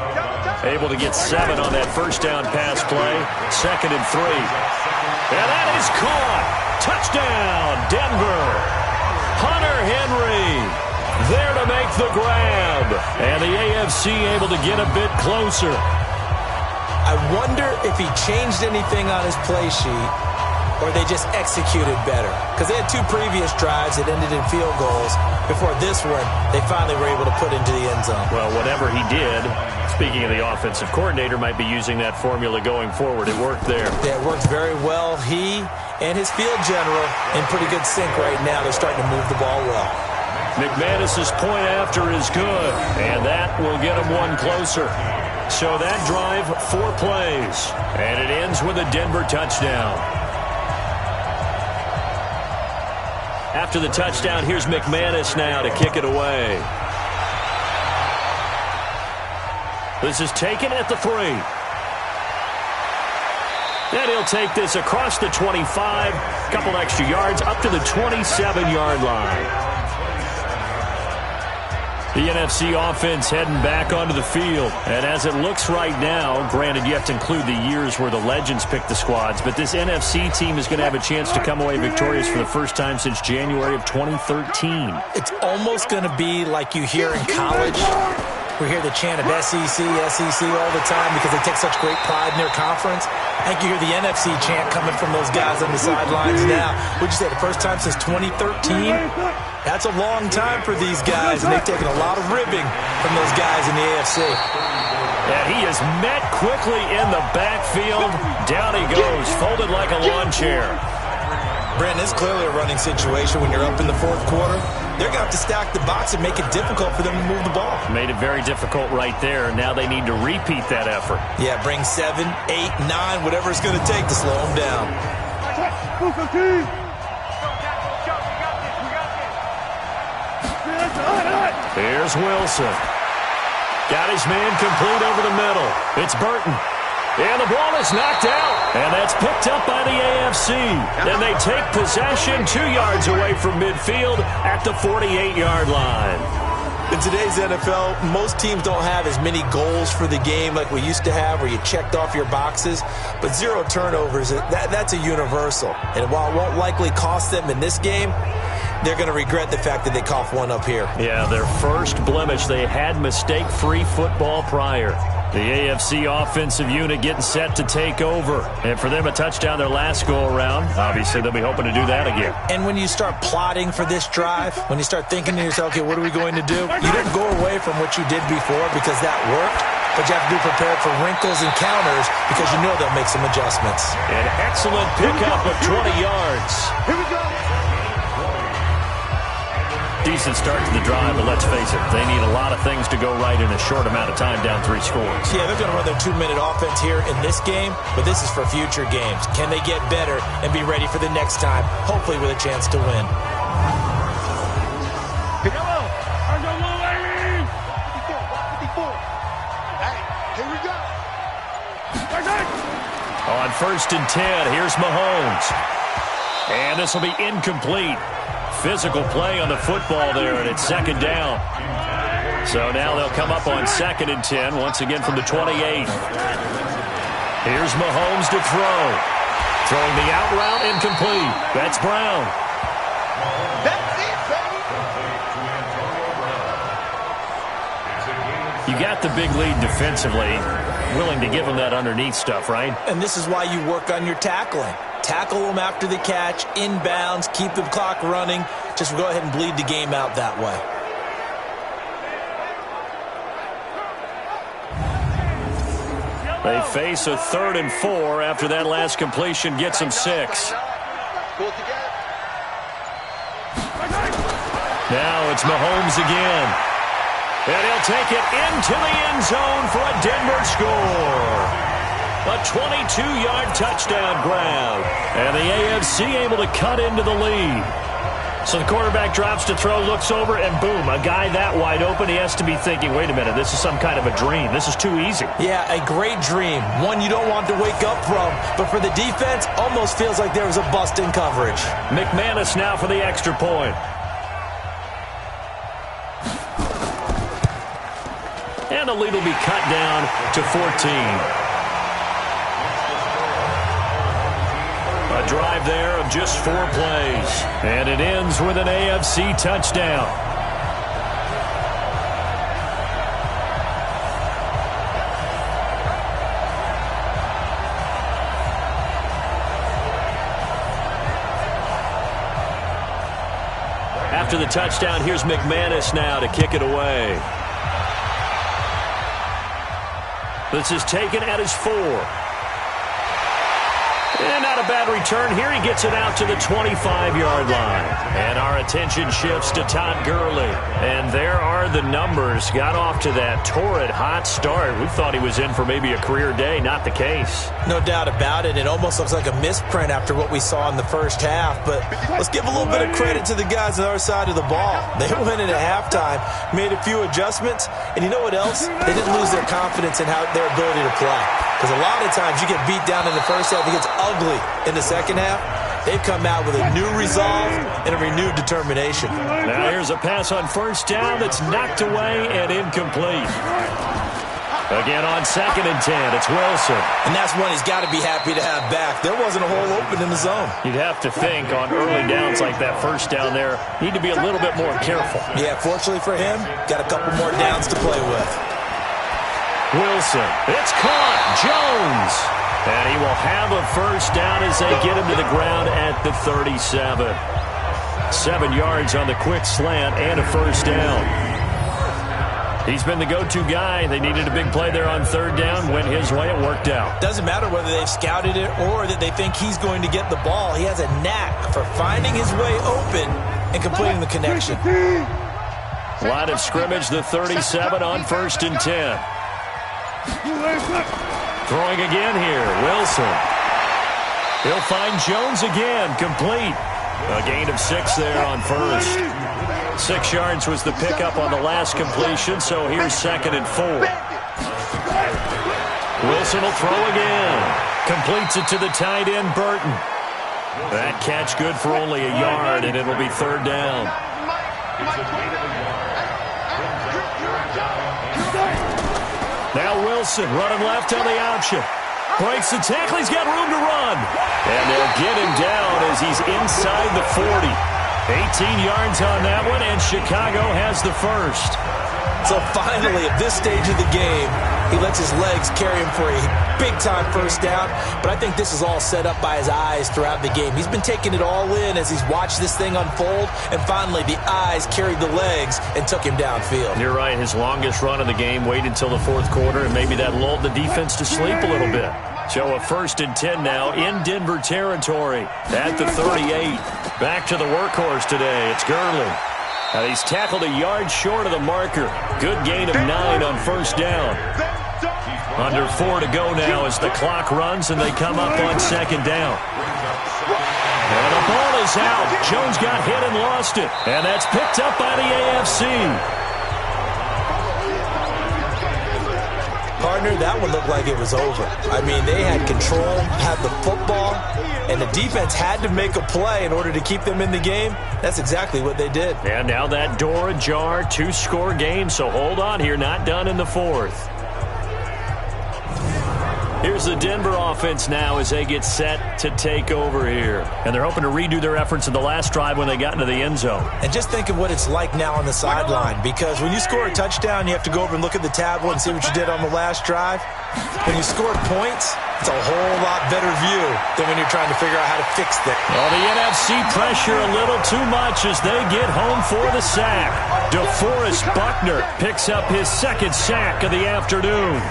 Able to get 7 on that first down pass play, 2nd and 3. And that is caught. Touchdown, Denver. Hunter Henry there to make the grab. And the AFC able to get a bit closer. I wonder if he changed anything on his play sheet or they just executed better? Because they had 2 previous drives that ended in field goals. Before this one, they finally were able to put into the end zone. Well, whatever he did, speaking of the offensive coordinator, might be using that formula going forward. It worked there. Yeah, it worked very well. He and his field general in pretty good sync right now. They're starting to move the ball well. McManus's point after is good, and that will get him one closer. So that drive, 4 plays, and it ends with a Denver touchdown. After the touchdown, here's McManus now to kick it away. This is taken at the 3. And he'll take this across the 25, couple extra yards, up to the 27-yard line. The NFC offense heading back onto the field. And as it looks right now, granted you have to include the years where the legends pick the squads, but this NFC team is going to have a chance to come away victorious for the first time since January of 2013. It's almost going to be like you hear in college. We hear the chant of SEC all the time because they take such great pride in their conference. I think you hear the NFC chant coming from those guys on the sidelines now. Would you say the first time since 2013? That's a long time for these guys, and they've taken a lot of ribbing from those guys in the AFC. And he is met quickly in the backfield. Down he goes, folded like a lawn chair. Brandon, it's clearly a running situation when you're up in the 4th quarter. They're going to have to stack the box and make it difficult for them to move the ball. Made it very difficult right there. Now they need to repeat that effort. Yeah, bring 7, 8, 9, whatever it's going to take to slow them down. Here's Wilson. Got his man complete over the middle. It's Burton. And the ball is knocked out. And that's picked up by the AFC. Then they take possession 2 yards away from midfield at the 48-yard line. In today's NFL, most teams don't have as many goals for the game like we used to have where you checked off your boxes. But 0 turnovers, that's a universal. And while it won't likely cost them in this game, they're going to regret the fact that they coughed one up here. Yeah, their first blemish. They had mistake-free football prior. The AFC offensive unit getting set to take over. And for them, a touchdown their last go-around. Obviously, they'll be hoping to do that again. And when you start plotting for this drive, when you start thinking to yourself, okay, what are we going to do? You don't go away from what you did before because that worked. But you have to be prepared for wrinkles and counters because you know they'll make some adjustments. An excellent pickup of 20 yards. Here we go. Decent start to the drive, but let's face it, they need a lot of things to go right in a short amount of time, down 3 scores. Yeah, they're going to run their 2-minute offense here in this game, but this is for future games. Can they get better and be ready for the next time, hopefully with a chance to win? Here we go. On 1st and 10, here's Mahomes. And this will be incomplete. Physical play on the football there, and it's 2nd down. So now they'll come up on 2nd and 10, once again from the 28. Here's Mahomes to throw. Throwing the out route, incomplete. That's Brown. That's it, baby. You got the big lead defensively. Willing to give them that underneath stuff, right? And this is why you work on your tackling. Tackle them after the catch, inbounds, keep the clock running. Just go ahead and bleed the game out that way. They face a 3rd and 4 after that last completion gets them 6. Pull it together. Now it's Mahomes again. And he'll take it into the end zone for a Denver score. A 22-yard touchdown grab. And the AFC able to cut into the lead. So the quarterback drops to throw, looks over, and boom, a guy that wide open, he has to be thinking, wait a minute, this is some kind of a dream. This is too easy. Yeah, a great dream. One you don't want to wake up from. But for the defense, almost feels like there was a bust in coverage. McManus now for the extra point. And the lead will be cut down to 14. A drive there of just 4 plays. And it ends with an AFC touchdown. after the touchdown. Here's McManus now to kick it away. This is taken at his 4. And not a bad return here. He gets it out to the 25-yard line. And our attention shifts to Todd Gurley. And there are the numbers. Got off to that torrid hot start. We thought he was in for maybe a career day. Not the case. No doubt about it. It almost looks like a misprint after what we saw in the first half. But let's give a little bit of credit to the guys on the other side of the ball. They went in at halftime, made a few adjustments. And you know what else? They didn't lose their confidence in their ability to play. Because a lot of times you get beat down in the first half, it gets ugly in the second half. They've come out with a new resolve and a renewed determination. Now here's a pass on first down that's knocked away and incomplete. Again on 2nd and 10, it's Wilson. And that's one he's got to be happy to have back. There wasn't a hole open in the zone. You'd have to think on early downs like that first down there, need to be a little bit more careful. Yeah, fortunately for him, got a couple more downs to play with. Wilson, it's caught, Jones. And he will have a first down as they get him to the ground at the 37. 7 yards on the quick slant and a first down. He's been the go-to guy. They needed a big play there on 3rd down. Went his way. It worked out. Doesn't matter whether they've scouted it or that they think he's going to get the ball. He has a knack for finding his way open and completing the connection. Line of scrimmage, the 37 on 1st and 10. Throwing again here, Wilson. He'll find Jones again, complete. A gain of 6 there on first. 6 yards was the pickup on the last completion, so here's 2nd and 4. Wilson will throw again. Completes it to the tight end, Burton. That catch good for only a yard, and it'll be 3rd down. Now Wilson running left on the option. Breaks the tackle. He's got room to run. And they'll get him down as he's inside the 40. 18 yards on that one, and Chicago has the first. So finally, at this stage of the game, he lets his legs carry him for a big-time first down. But I think this is all set up by his eyes throughout the game. He's been taking it all in as he's watched this thing unfold. And finally, the eyes carried the legs and took him downfield. You're right. His longest run of the game waited until the 4th quarter, and maybe that lulled the defense to sleep a little bit. So a 1st and 10 now in Denver territory at the 38. Back to the workhorse today. It's Gurley. Now he's tackled a yard short of the marker. Good gain of 9 on first down. Under 4 to go now as the clock runs and they come up on 2nd down. And the ball is out. Jones got hit and lost it. And that's picked up by the AFC. Partner, that one looked like it was over. I mean, they had control, had the football, and the defense had to make a play in order to keep them in the game. That's exactly what they did. And now that door ajar, 2-score game, so hold on here, not done in the 4th. Here's the Denver offense now as they get set to take over here. And they're hoping to redo their efforts in the last drive when they got into the end zone. And just think of what it's like now on the sideline, because when you score a touchdown, you have to go over and look at the tablet and see what you did on the last drive. When you scored points, it's a whole lot better view than when you're trying to figure out how to fix things. Well, the NFC pressure a little too much as they get home for the sack. DeForest Buckner picks up his 2nd sack of the afternoon.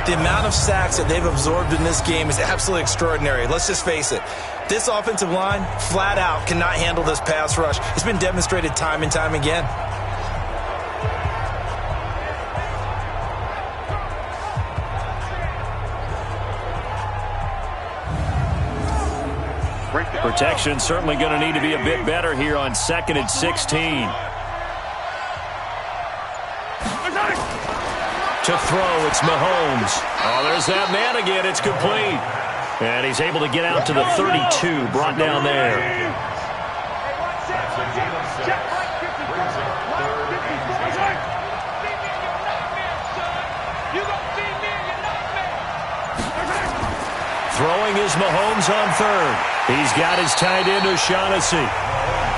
The amount of sacks that they've absorbed in this game is absolutely extraordinary. Let's just face it. This offensive line, flat out, cannot handle this pass rush. It's been demonstrated time and time again. Protection certainly going to need to be a bit better here on 2nd and 16. To throw, it's Mahomes. Oh, there's that man again. It's complete. And he's able to get out to the 32, brought down there. Throwing is Mahomes on 3rd. He's got his tight end, O'Shaughnessy.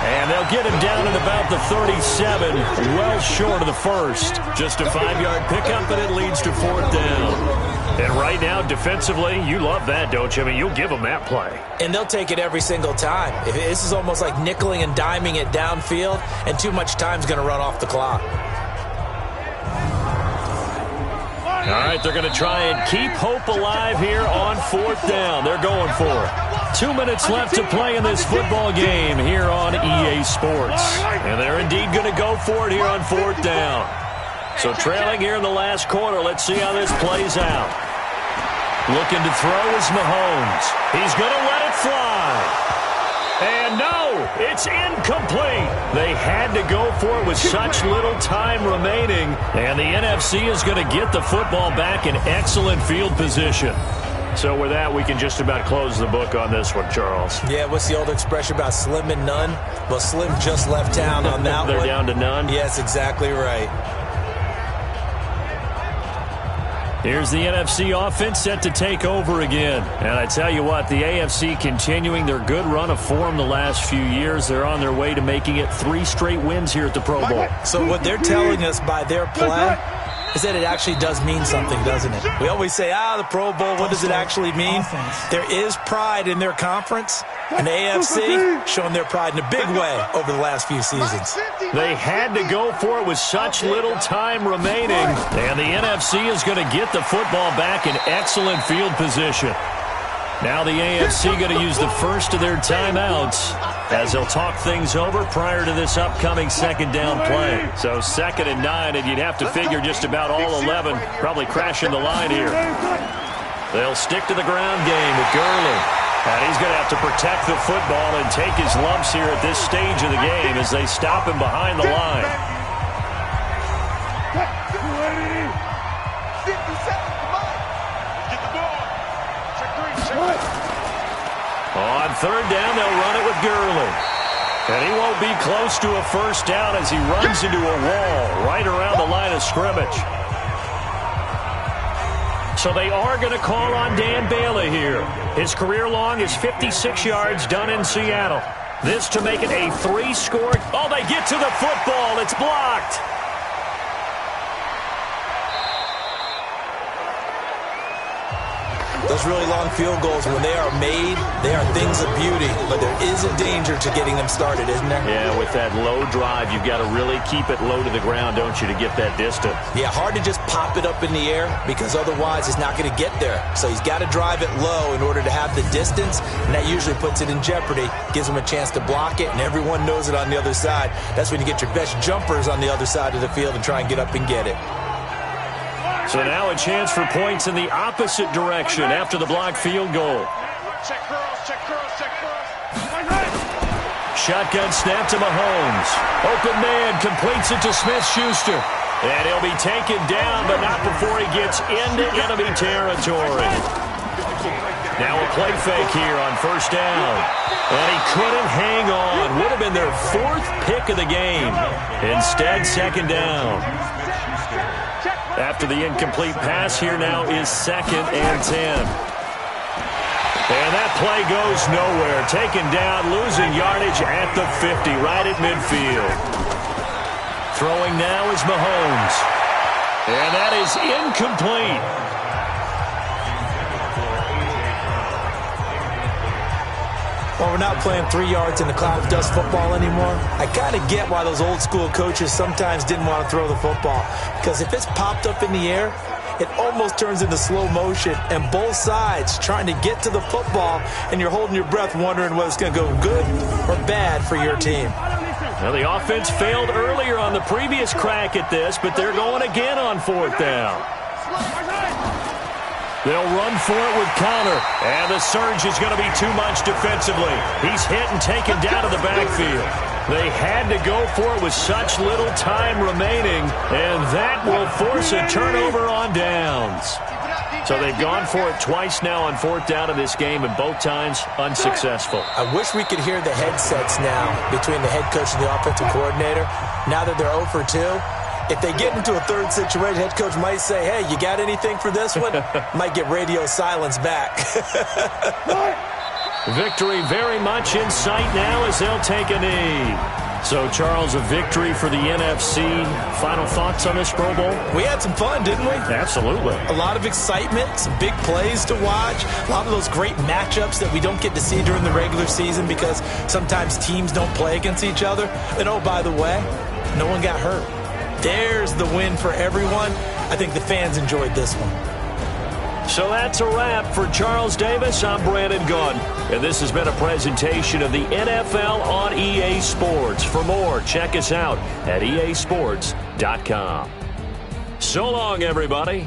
And they'll get him down at about the 37, well short of the 1st. Just a 5-yard pickup, and it leads to 4th down. And right now, defensively, you love that, don't you? I mean, you'll give them that play. And they'll take it every single time. This is almost like nickeling and diming it downfield, and too much time's going to run off the clock. All right, they're going to try and keep hope alive here on 4th down. They're going for it. 2 minutes left to play in this football game here on EA Sports. And they're indeed going to go for it here on 4th down. So trailing here in the last quarter, let's see how this plays out. Looking to throw is Mahomes. He's going to let it fly. And no, it's incomplete. They had to go for it with such little time remaining. And the NFC is going to get the football back in excellent field position. So with that, we can just about close the book on this one, Charles. Yeah, what's the old expression about slim and none? Well, Slim just left town on that They're one. down to none? Yes, exactly right. Here's the NFC offense set to take over again. And I tell you what, the AFC continuing their good run of form the last few years. They're on their way to making it 3 straight wins here at the Pro Bowl. So what they're telling us by their play is that it actually does mean something, doesn't it? We always say, the Pro Bowl, what does it actually mean? There is pride in their conference, and the AFC showing their pride in a big way over the last few seasons. They had to go for it with such little time remaining, and the NFC is going to get the football back in excellent field position. Now the AFC going to use the first of their timeouts as they'll talk things over prior to this upcoming 2nd down play. So 2nd and 9, and you'd have to figure just about all 11 probably crashing the line here. They'll stick to the ground game with Gurley. And he's going to have to protect the football and take his lumps here at this stage of the game as they stop him behind the line. 50 seconds, come on. Get the ball. Check 3, check 3. On 3rd down, they'll run it with Gurley. And he won't be close to a 1st down as he runs into a wall right around the line of scrimmage. So they are going to call on Dan Bailey here. His career long is 56 yards done in Seattle. This to make it a 3-score. Oh, they get to the football. It's blocked. Those really long field goals, when they are made, they are things of beauty. But there is a danger to getting them started, isn't there? Yeah, with that low drive, you've got to really keep it low to the ground, don't you, to get that distance. Yeah, hard to just pop it up in the air because otherwise it's not going to get there. So he's got to drive it low in order to have the distance, and that usually puts it in jeopardy, gives him a chance to block it, and everyone knows it on the other side. That's when you get your best jumpers on the other side of the field and try and get up and get it. So now a chance for points in the opposite direction after the blocked field goal. Check curls, check curls, check curls. Shotgun snap to Mahomes. Open man completes it to Smith-Schuster. And he'll be taken down, but not before he gets into enemy territory. Now a play fake here on 1st down. And he couldn't hang on. Would have been their 4th pick of the game. Instead, 2nd down. After the incomplete pass, here now is 2nd and 10. And that play goes nowhere. Taken down, losing yardage at the 50, right at midfield. Throwing now is Mahomes. And that is incomplete. Well, we're not playing 3 yards in the cloud of dust football anymore. I kind of get why those old school coaches sometimes didn't want to throw the football. Because if it's popped up in the air, it almost turns into slow motion. And both sides trying to get to the football, and you're holding your breath wondering whether it's going to go good or bad for your team. Well, the offense failed earlier on the previous crack at this, but they're going again on 4th down. They'll run for it with Connor, and the surge is going to be too much defensively. He's hit and taken down to the backfield. They had to go for it with such little time remaining, and that will force a turnover on downs. So they've gone for it twice now on 4th down in this game, and both times unsuccessful. I wish we could hear the headsets now between the head coach and the offensive coordinator. Now that they're 0 for 2, if they get into a 3rd situation, head coach might say, hey, you got anything for this one? Might get radio silence back. Victory very much in sight now as they'll take a knee. So, Charles, a victory for the NFC. Final thoughts on this Pro Bowl? We had some fun, didn't we? Absolutely. A lot of excitement, some big plays to watch, a lot of those great matchups that we don't get to see during the regular season because sometimes teams don't play against each other. And, oh, by the way, no one got hurt. There's the win for everyone. I think the fans enjoyed this one. So that's a wrap for Charles Davis. I'm Brandon Gunn. And this has been a presentation of the NFL on EA Sports. For more, check us out at easports.com. So long, everybody.